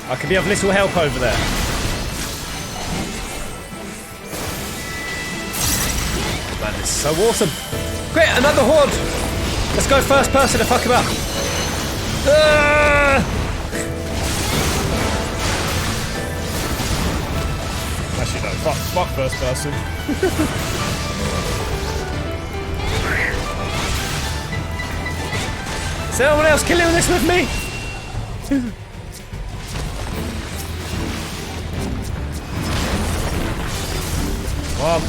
I can be of little help over there. Man, this is so awesome. Quick, another horde! Let's go first person to fuck him up. Actually, no, fuck first person. Is anyone else killing this with me? Come on.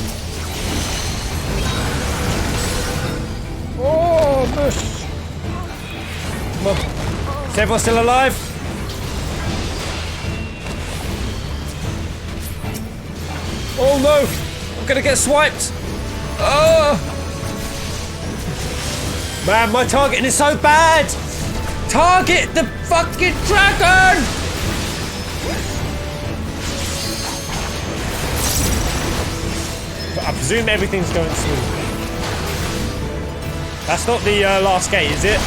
Oh, bush. Come on. Is everyone still alive? Oh no! I'm gonna get swiped! Oh! Man, my targeting is so bad! Target the fucking dragon! But I presume everything's going smoothly. That's not the last gate, is it?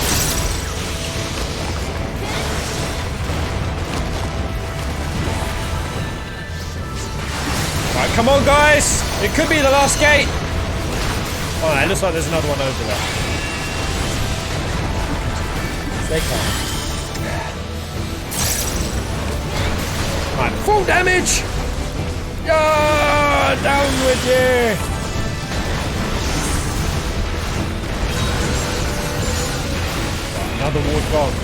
Right, come on, guys! It could be the last gate. Oh, it looks like there's another one over there. Stay calm. Right, full damage! Yeah, down with you! Another ward gone.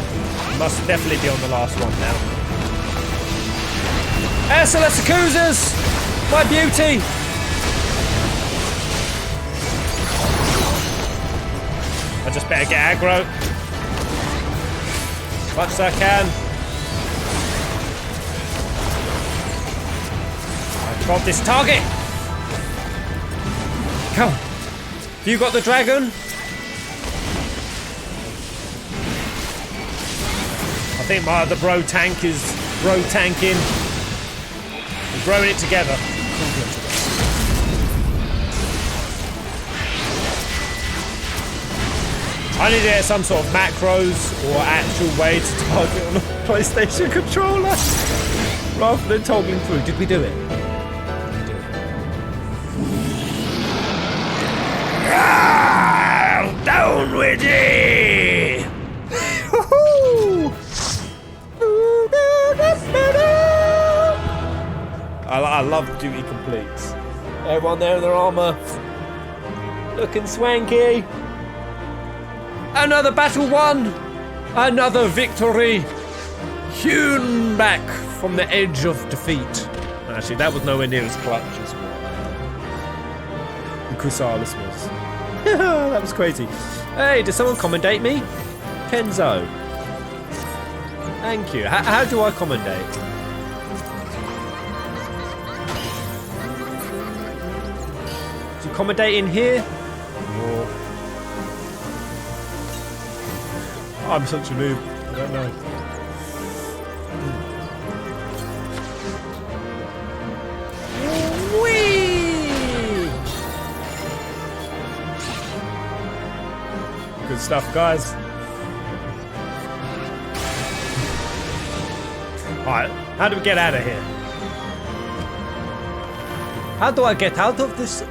Must definitely be on the last one now. SLS Accusers! My beauty! I just better get aggro. As much as I can. I've got this target! Come! Have you got the dragon? I think my other bro tank is bro tanking. We're growing it together. I need to get some sort of macros or actual way to target on a PlayStation controller rather than toggling through. Did we do it? Did we do it? Down with ye! I love duty completes. Everyone there in their armour. Looking swanky. Another battle won! Another victory! Hewn back from the edge of defeat. Actually, that was nowhere near as clutch as what the Chrysalis was. That was crazy. Hey, did someone commendate me? Kenzo. Thank you. How do I commendate? Do you commendate in here? Or... I'm such a noob. I don't know. Whee! Good stuff, guys. Alright, how do we get out of here? How do I get out of this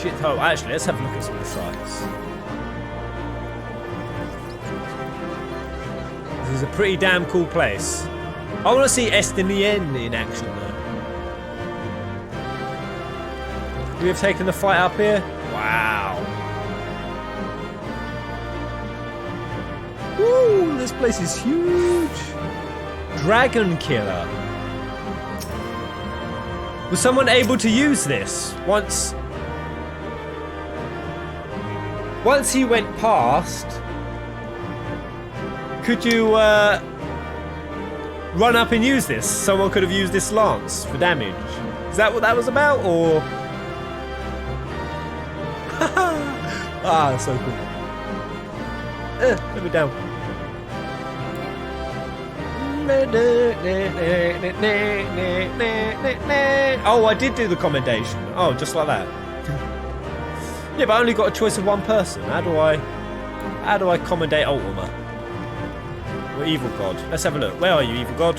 shithole? Actually, let's have a look at some of the sites. This is a pretty damn cool place. I want to see Estinien in action though. We have taken the fight up here. Wow. Woo, this place is huge. Dragon Killer. Was someone able to use this once he went past? Could you run up and use this? Someone could have used this lance for damage. Is that what that was about, or? Ah, that's so cool. Let me down. Oh, I did do the commendation. Oh, just like that. Yeah, but I only got a choice of one person. How do I commendate Ultima? Or Evil God? Let's have a look. Where are you, Evil God?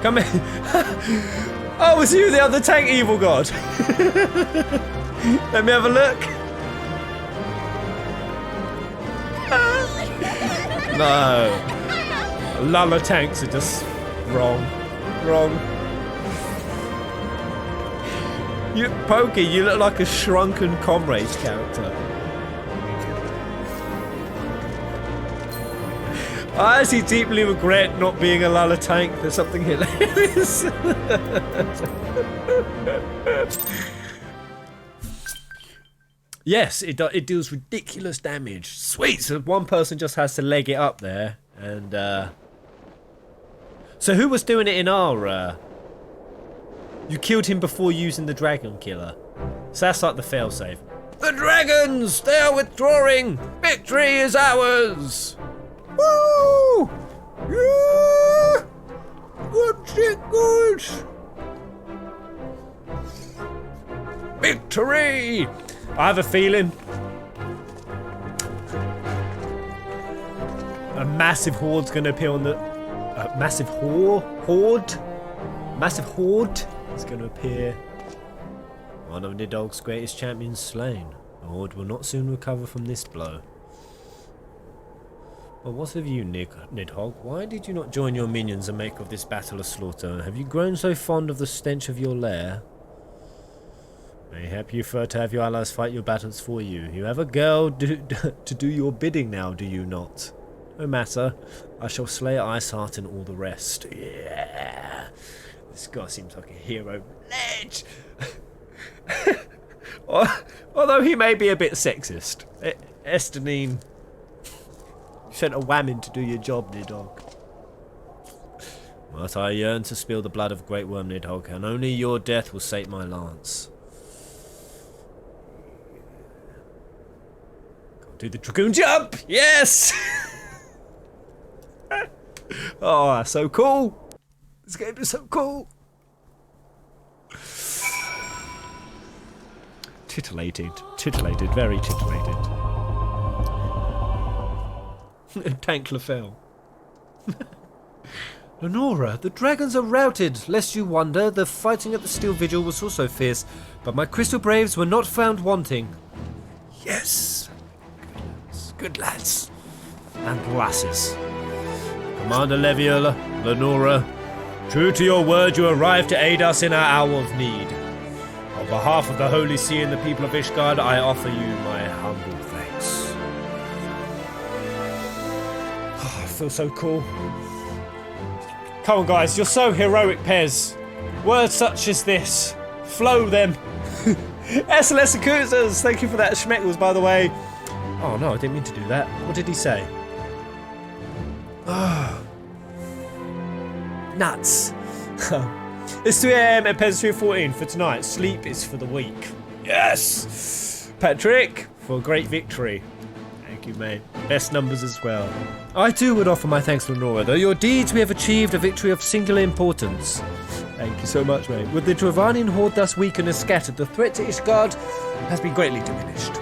Come in. Oh, was you the other tank, Evil God? Let me have a look. No. Lala tanks are just wrong. You, Pokey, you look like a shrunken Comrades character. I actually deeply regret not being a Lala tank. There's something hilarious. Yes, it deals ridiculous damage. Sweet, so one person just has to leg it up there. And, so who was doing it in our, You killed him before using the Dragon Killer. So that's like the failsafe. The dragons! They are withdrawing! Victory is ours! Woo! Yeah! Good shit, good! Victory! I have a feeling a massive horde's going to appear on the... massive horde? Massive horde is going to appear. One of Nidhogg's greatest champions slain. The horde will not soon recover from this blow. Well, what of you, Nidhogg? Why did you not join your minions and make of this battle a slaughter? Have you grown so fond of the stench of your lair? Mayhap you prefer to have your allies fight your battles for you. You have a girl to do your bidding now, do you not? No matter. I shall slay Iceheart and all the rest. Yeah. This guy seems like a hero. Ledge! Although he may be a bit sexist. Estonine, you sent a whammon to do your job, Nidhogg. But I yearn to spill the blood of Great Worm, Nidhogg, and only your death will sate my lance. Do the Dragoon jump! Yes! Oh, that's so cool! This game is so cool! Titillated, very titillated. Tank Lafell. Lenora, the dragons are routed. Lest you wonder, the fighting at the Steel Vigil was also fierce, but my Crystal Braves were not found wanting. Yes! Good lads. And lasses. Commander Leviel, Lenora, true to your word, you arrived to aid us in our hour of need. On behalf of the Holy See and the people of Ishgard, I offer you my humble thanks. Oh, I feel so cool. Come on, guys, you're so heroic, Pez. Words such as this. Flow them. SLS Accusers, thank you for that schmeckles, by the way. Oh no, I didn't mean to do that. What did he say? Oh. Nuts. It's 2 AM at Pez 214 for tonight. Sleep is for the weak. Yes! Patrick, for a great victory. Thank you, mate. Best numbers as well. I too would offer my thanks to Lenora, though your deeds we have achieved a victory of singular importance. Thank you so much, mate. With the Dravanian horde thus weakened and scattered, the threat to Ishgard has been greatly diminished.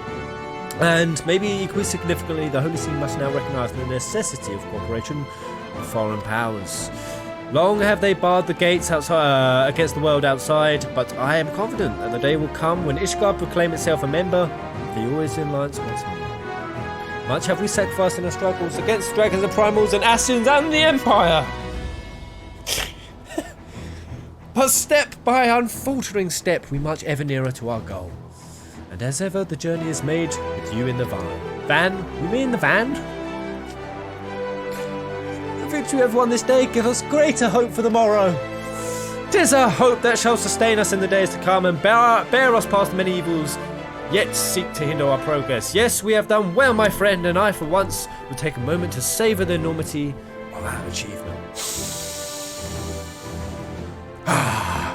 And maybe equally significantly, the Holy See must now recognise the necessity of cooperation with foreign powers. Long have they barred the gates outside, against the world outside, but I am confident that the day will come when Ishgard proclaim itself a member of the Orisian Alliance once more. Much have we sacrificed in our struggles against dragons and primals and Ascians and the Empire! But step by unfaltering step, we march ever nearer to our goal. And as ever, the journey is made with you in the van. Van? You mean the van? victory we have won this day give us greater hope for the morrow. 'Tis our hope that shall sustain us in the days to come and bear us past the many evils, yet seek to hinder our progress. Yes, we have done well, my friend, and I for once will take a moment to savour the enormity of our achievement.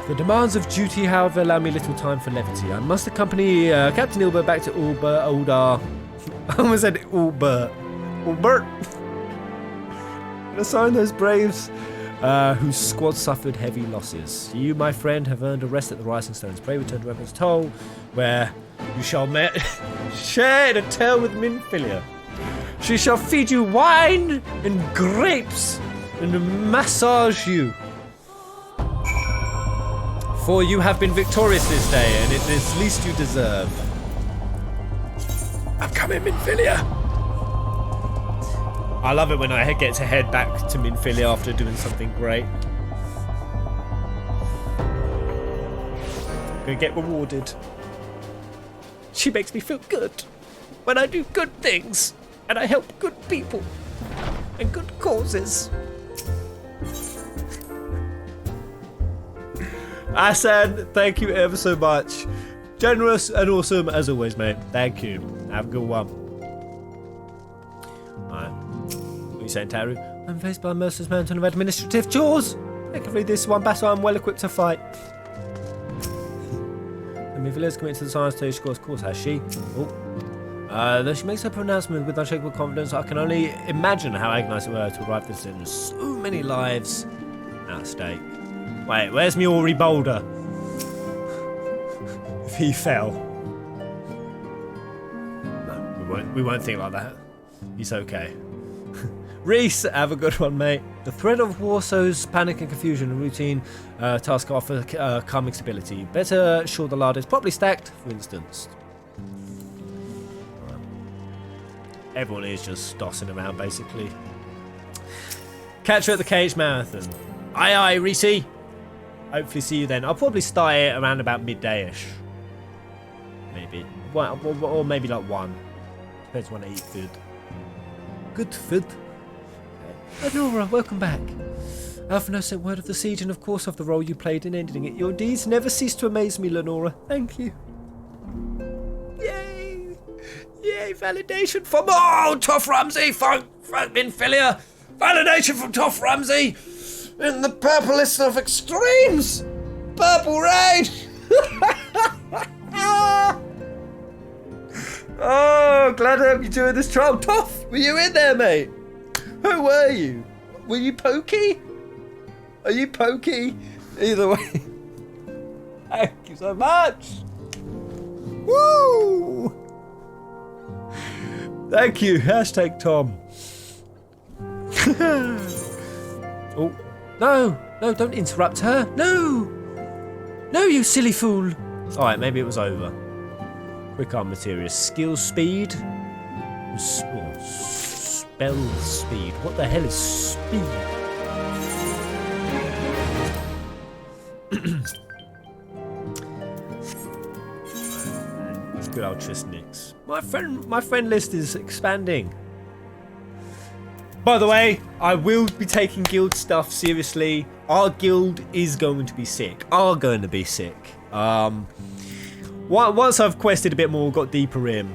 The demands of duty, however, allow me little time for levity. I must accompany Captain Ilbert back to Uldar. I almost said Ulbert. And assign those braves whose squad suffered heavy losses. You, my friend, have earned a rest at the Rising Stones. Pray return to Emperor's Toll, where you shall share in a tale with Minfilia. She shall feed you wine and grapes and massage you. For you have been victorious this day, and it is least you deserve. I'm coming, Minfilia. I love it when I get to head back to Minfilia after doing something great. I'm gonna get rewarded. She makes me feel good when I do good things, and I help good people and good causes. Asan, thank you ever so much. Generous and awesome as always, mate. Thank you. Have a good one. Alright. What are you saying, Taru? I'm faced by a merciless mountain of administrative chores. I can read this one battle I'm well equipped to fight. The Minfilia's committed to the science stage, of course, has she? Oh. Though she makes her pronouncement with unshakable confidence, I can only imagine how agonized it were to arrive this in. So many lives at stake. Wait, where's Muori Boulder? If he fell. No, we won't think like that. He's okay. Reese, have a good one, mate. The threat of Warsow's panic and confusion and routine task offer calming stability. Better sure the larder is properly stacked, for instance. Everyone is just dossing around, basically. Catch her at the Cage Marathon. Aye, aye, Reese. Hopefully see you then. I'll probably start it around about midday-ish. Maybe. Well, or maybe like 1. Depends when I eat food. Good food. Okay. Lenora, welcome back. Alphino sent word of the siege and of course of the role you played in ending it. Your deeds never cease to amaze me, Lenora. Thank you. Yay! Yay, validation from... Oh, Tough Ramsey! Frank Minfilia! Validation from Tough Ramsey! In the purplest of extremes! Purple rain! Oh, glad to have you doing this trial. Tough, were you in there, mate? Who were you? Were you Pokey? Are you Pokey? Either way. Thank you so much. Woo! Thank you. Hashtag Tom. Oh. No, don't interrupt her. No, you silly fool. Alright, maybe it was over. Quick arm material. Skill speed. Spell speed. What the hell is speed? Good old Trisnix. My friend list is expanding. By the way, I will be taking guild stuff seriously. Our guild is going to be sick. Once I've quested a bit more, got deeper in.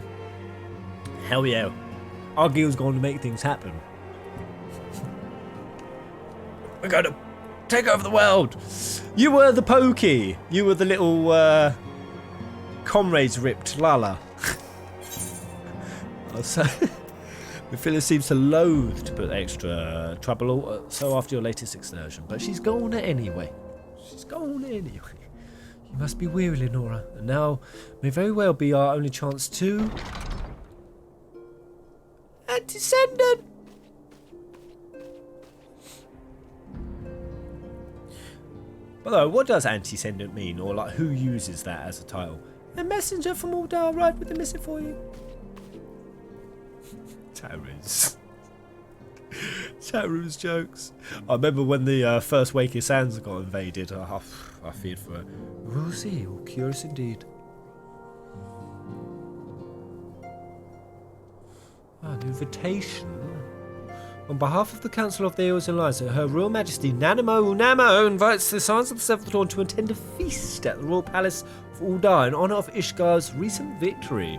Hell yeah. Our guild's going to make things happen. We're going to take over the world. You were the Pokey. You were the little comrades ripped Lala. Minfilia seems to loathe to put extra trouble so after your latest excursion, but she's gone anyway. You must be weary, Lenora, and now may very well be our only chance to... Anti-Sendant! By the way, what does Anti-Sendant mean, or like who uses that as a title? A messenger from Uldar arrived with a missive for you. Taru's jokes. I remember when the first Wakey Sands got invaded. I feared for it. We'll see. Well, curious indeed. An invitation. On behalf of the Council of the Eos and Liza, Her Royal Majesty Namo invites the Sons of the Seventh Dawn to attend a feast at the Royal Palace of Ul'dah in honor of Ishgar's recent victory.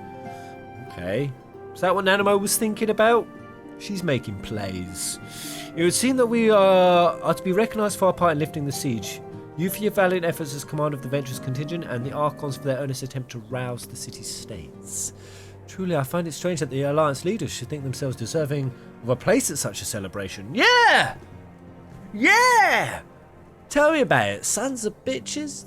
Okay. Is that what Nanamo was thinking about? She's making plays. It would seem that we are to be recognised for our part in lifting the siege. You for your valiant efforts as command of the Venturous contingent, and the Archons for their earnest attempt to rouse the city-states. Truly, I find it strange that the Alliance leaders should think themselves deserving of a place at such a celebration. Yeah! Yeah! Tell me about it, sons of bitches.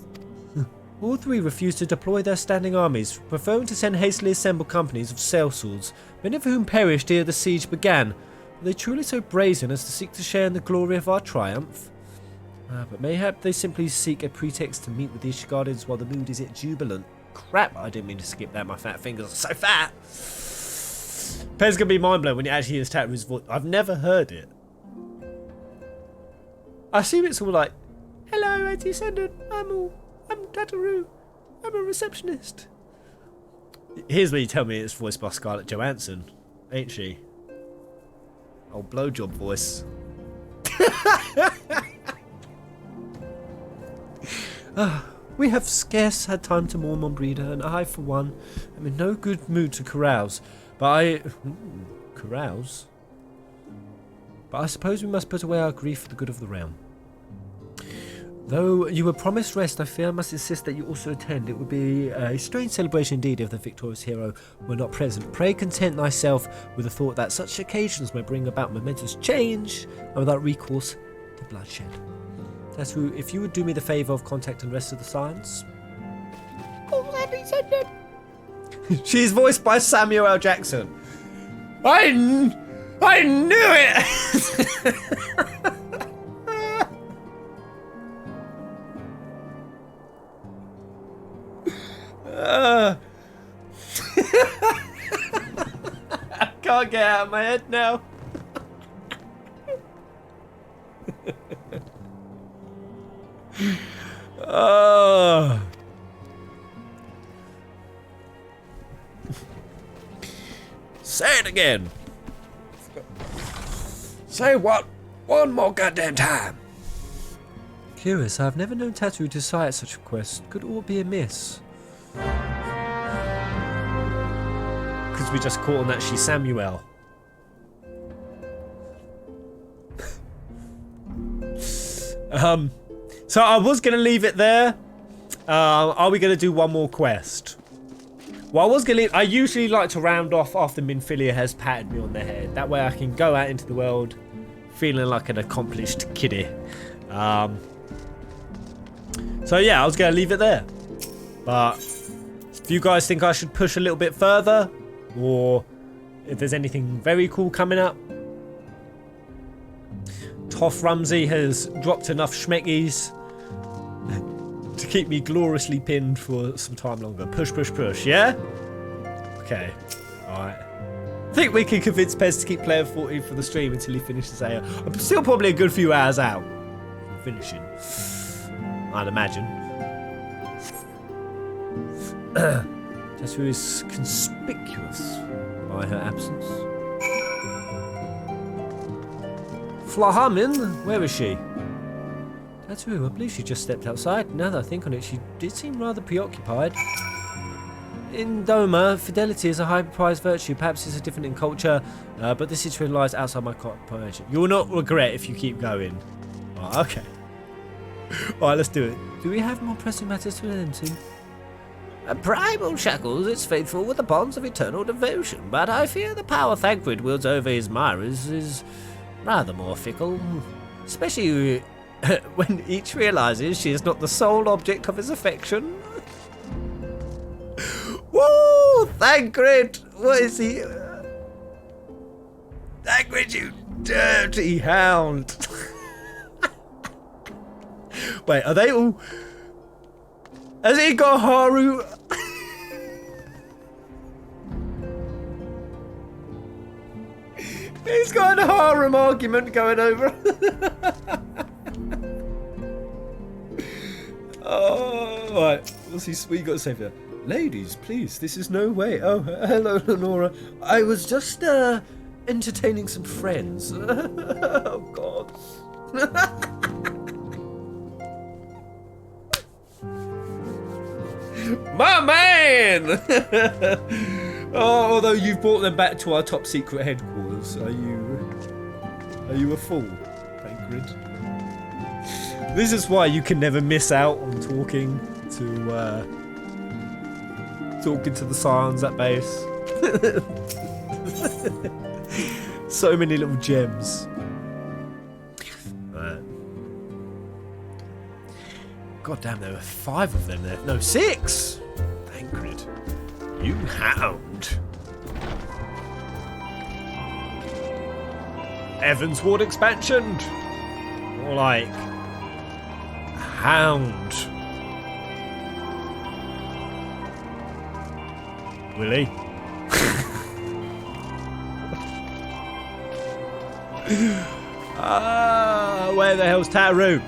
All three refused to deploy their standing armies, preferring to send hastily assembled companies of sellswords, many of whom perished ere the siege began. Are they truly so brazen as to seek to share in the glory of our triumph? But mayhap they simply seek a pretext to meet with the Ishgardians while the mood is yet jubilant. Crap, I didn't mean to skip that, my fat fingers are so fat! Pez gonna be mind blown when you actually hear Tataru's voice. I've never heard it. I assume it's all like, hello, anti-descendant, I'm Tataru, I'm a receptionist. Here's where you tell me it's voiced by Scarlett Johansson, ain't she? Oh, blowjob voice. We have scarce had time to mourn mon breeder, and I, for one, am in no good mood to carouse. Carouse? But I suppose we must put away our grief for the good of the realm. Though you were promised rest, I fear I must insist that you also attend. It would be a strange celebration indeed if the victorious hero were not present. Pray content thyself with the thought that such occasions may bring about momentous change, and without recourse to bloodshed. That's who, if you would do me the favour of contacting the rest of the Scions. She's voiced by Samuel L. Jackson. I knew it! I can't get out of my head now. Oh. Say it again. Say what? One more goddamn time. Curious, I've never known Tataru to sigh at such a request. Could all be amiss? Because we just caught on that she's Samuel. So I was going to leave it there. Are we going to do one more quest? Well, I usually like to round off after Minfilia has patted me on the head. That way I can go out into the world feeling like an accomplished kiddie. So yeah, I was going to leave it there. But if you guys think I should push a little bit further, or if there's anything very cool coming up, Toff Rumsey has dropped enough schmeckies to keep me gloriously pinned for some time longer. Push, push, push, yeah? Okay, alright. I think we can convince Pez to keep playing 14 for the stream until he finishes AO. I'm still probably a good few hours out from finishing, I'd imagine. Just who is conspicuous by her absence. Flahamin, where is she? That's who, I believe she just stepped outside. Now that I think on it, she did seem rather preoccupied. In Doma, fidelity is a high prized virtue. Perhaps it's a different in culture, but this situation lies outside my comprehension. You will not regret if you keep going. Oh, okay. Alright, let's do it. Do we have more pressing matters to attend to? A primal shackles is faithful with the bonds of eternal devotion, but I fear the power Thancred wields over his Myras is rather more fickle. Especially when each realizes she is not the sole object of his affection. Woo! Thancred! What is he? Thancred, you dirty hound! Wait, are they all... Has he got Haru? He's got a harem argument going over. Oh, right. What's he got to say for that? Ladies, please, this is no way. Oh, hello, Lenora. I was just, entertaining some friends. Oh, God. My man! Oh, although you've brought them back to our top secret headquarters, are you a fool, Tancred? This is why you can never miss out on talking to the Scions at base. So many little gems. God damn, there were 5 of them there. No, 6! Tancred. You hound. Heavensward expansion. More like hound. Willie. Where the hell's Taru?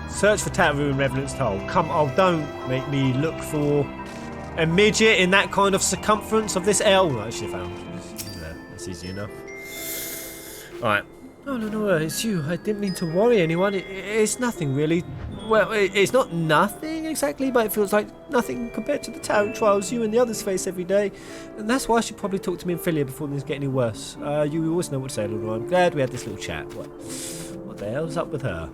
Search for Taru in Revenant's Toll. Come, oh, don't make me look for a midget in that kind of circumference of this L. No, actually found. No, that's easy enough. Alright. No, it's you. I didn't mean to worry anyone. It's nothing really. Well, it's not nothing exactly, but it feels like nothing compared to the talent trials you and the others face every day. And that's why I should probably talk to me and Philia before things get any worse. You always know what to say, Lord. I'm glad we had this little chat. What the hell's up with her?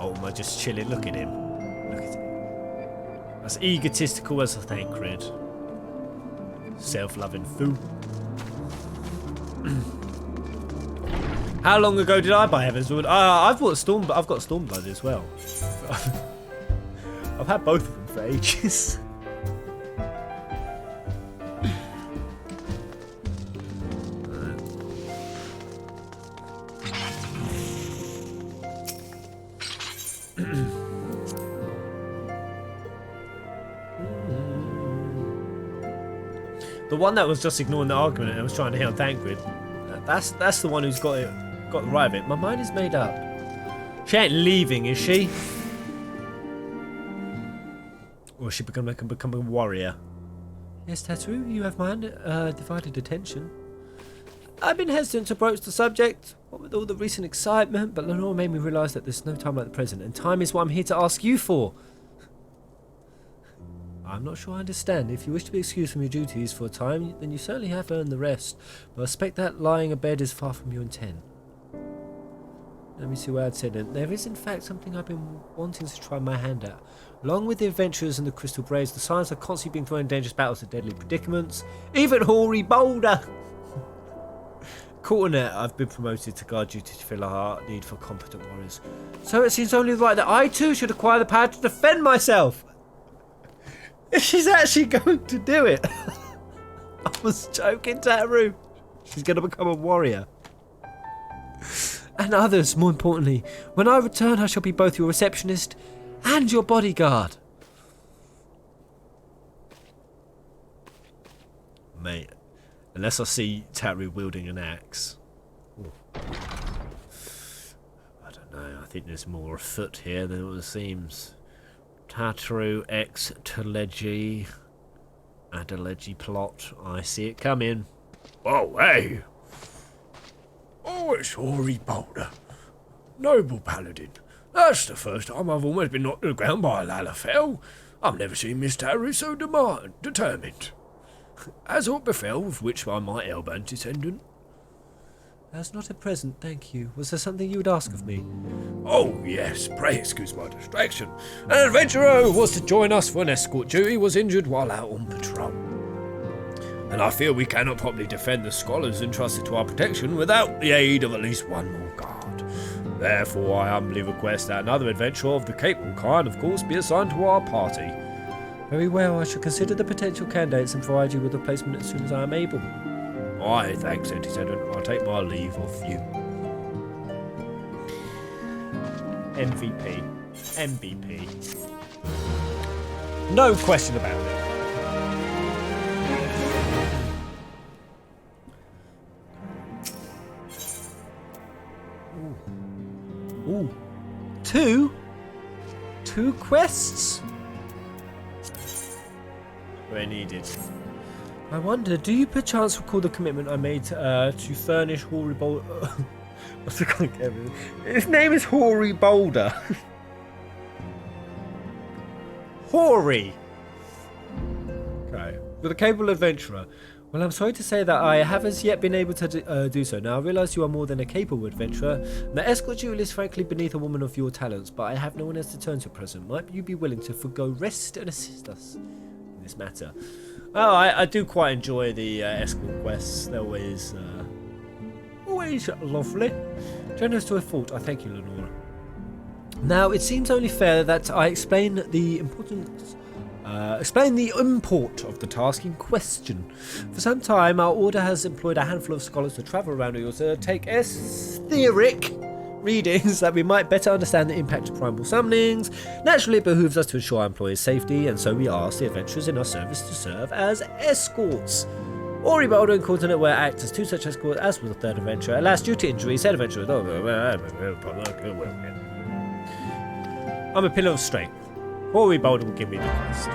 Oh, am I just chilling? Look at him. Look at him. As egotistical as a Tancred. Self-loving fool. How long ago did I buy Heavensward? I've got Stormblood as well. I've had both of them for ages. The one that was just ignoring the argument and was trying to hit on Tancred, that's the one who's got the right of it. My mind is made up. She ain't leaving, is she? Or is she become a warrior? Yes, Tattoo, you have my divided attention. I've been hesitant to broach the subject, what with all the recent excitement, but Lenore made me realise that there's no time like the present, and time is what I'm here to ask you for. I'm not sure I understand. If you wish to be excused from your duties for a time, then you certainly have earned the rest. But I suspect that lying abed is far from your intent. Let me see what I'd said. There is in fact something I've been wanting to try my hand at. Along with the adventurers and the Crystal Braves, the Scions are constantly being thrown in dangerous battles and deadly predicaments. Even Hoary Boulder! Courtinet, I've been promoted to guard duty to fill our need for competent warriors. So it seems only right that I too should acquire the power to defend myself. If she's actually going to do it. I was joking, Taru. She's going to become a warrior. And others, more importantly. When I return, I shall be both your receptionist and your bodyguard. Mate, unless I see Taru wielding an axe. Ooh. I don't know, I think there's more afoot here than it seems. Tattoo X Telegy Adelegy plot. I see it coming. Oh, hey! Oh, it's Hoary Boulder. Noble Paladin. That's the first time I've almost been knocked to the ground by a Lalafell. I've never seen Miss Taru so determined. As aught befell with which I might help antecedent? As not at present, thank you. Was there something you would ask of me? Oh, yes. Pray excuse my distraction. An adventurer who was to join us for an escort duty was injured while out on patrol. And I feel we cannot properly defend the scholars entrusted to our protection without the aid of at least one more guard. Therefore, I humbly request that another adventurer of the capable kind, of course, be assigned to our party. Very well. I shall consider the potential candidates and provide you with a placement as soon as I am able. Aye, thanks, Antecedent. I'll take my leave of you. MVP. MVP. No question about it. Ooh. Two quests? where needed. I wonder, do you perchance recall the commitment I made to furnish Hoary Boulder? What's the guy? His name is Hoary Boulder. Hoary! Okay. With a capable adventurer. Well, I'm sorry to say that I have as yet been able to do so. Now, I realise you are more than a capable adventurer, and the escort duty is frankly beneath a woman of your talents, but I have no one else to turn to at present. Might you be willing to forgo rest and assist us in this matter? Oh, I do quite enjoy the escort quests. They're always lovely. Generous to a fault, I thank you, Lenora. Now, it seems only fair that I explain the import of the task in question. For some time, our order has employed a handful of scholars to travel around Eos to take etheric readings that we might better understand the impact of primal summonings. Naturally, it behooves us to ensure our employees' safety, and so we ask the adventurers in our service to serve as escorts. Ori Boulder and Continent were act as two such escorts, as was the third adventurer. Alas, due to injury, said adventurer. I'm a pillar of strength. Ori Boulder will give me the quest.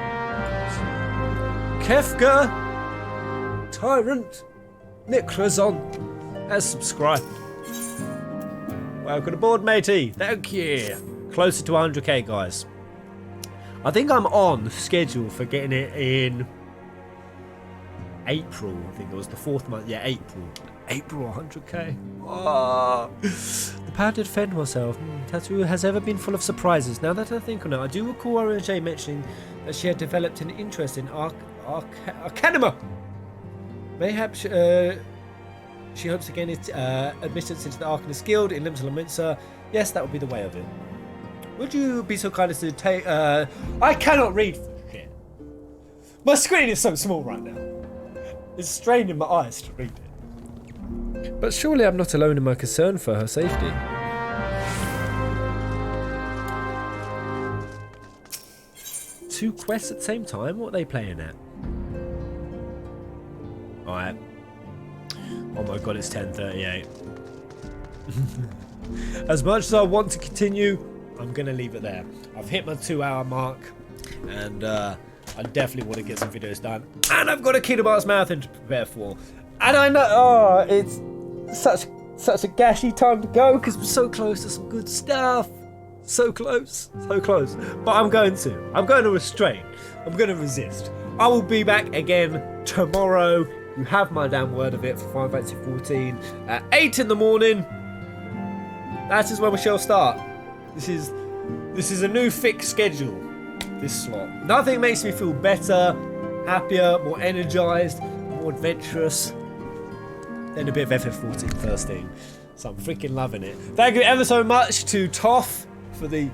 Kefka, Tyrant, Nikrazon has subscribed. Welcome aboard, matey. Thank you. Closer to 100k, guys. I think I'm on schedule for getting it in April. I think it was the 4th month. Yeah, April. April 100k. Oh. The power to defend myself. Tattoo has ever been full of surprises. Now that I think on it, I do recall RJ mentioning that she had developed an interest in Arcanima. Mayhap she hopes to gain admittance into the Arcanist Guild in Limsa Laminsa. Yes, that would be the way of it. Would you be so kind as to take... I cannot read here. My screen is so small right now. It's straining my eyes to read it. But surely I'm not alone in my concern for her safety. Two quests at the same time? What are they playing at? Alright. Oh my god, it's 10:38. As much as I want to continue, I'm going to leave it there. I've hit my 2-hour mark, and I definitely want to get some videos done. And I've got a Kingdom Hearts marathon to prepare for. And I know, it's such a gashy time to go because we're so close to some good stuff. So close, so close. But I'm going to restrain. I'm going to resist. I will be back again tomorrow. You have my damn word of it for Final Fantasy 14 at 8 in the morning. That is when we shall start. This is a new fixed schedule. This slot. Nothing makes me feel better, happier, more energized, more adventurous than a bit of FF14 first thing. So I'm freaking loving it. Thank you ever so much to Toff for the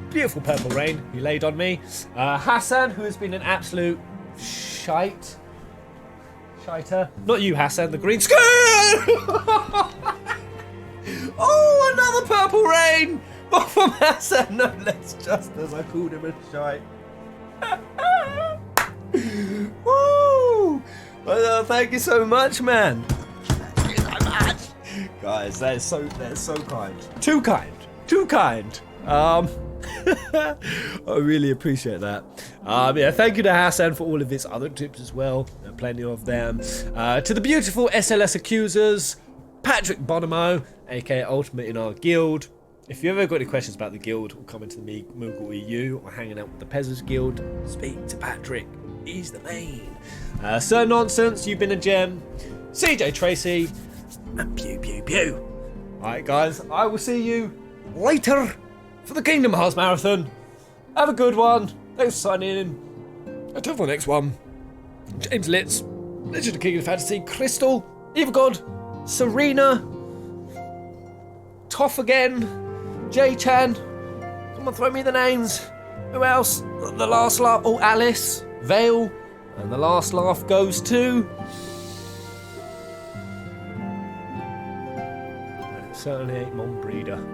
beautiful purple rain he laid on me. Hassan, who has been an absolute shiter. Not you, Hassan, the green screen. Oh, another purple rain. From Hassan, no less, just as I called him a shite. Woo! Well, thank you so much, man. Thank you so much. Guys, that is so kind. Too kind. I really appreciate that. Yeah, thank you to Hassan for all of his other tips as well. There are plenty of them. To the beautiful SLS accusers, Patrick Bonomo, aka Ultimate in our guild. If you ever got any questions about the guild, or coming to the Moogle EU, or hanging out with the Peasants Guild, speak to Patrick. He's the main. Sir Nonsense, you've been a gem. CJ Tracy, and pew pew pew. Alright guys, I will see you later for the Kingdom Hearts Marathon. Have a good one. Thanks for signing in. Until the next one. James Litz, Legend of King of Fantasy, Crystal, Eva God, Serena, Toff again, J-Chan. Come on, throw me the names. Who else? The last laugh. Oh, Alice, Vale, and the last laugh goes to... It certainly ain't Mom Breeder.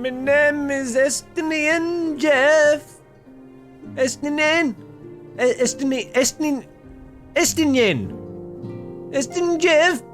My name is Estinian Jeff. Estinian Jeff.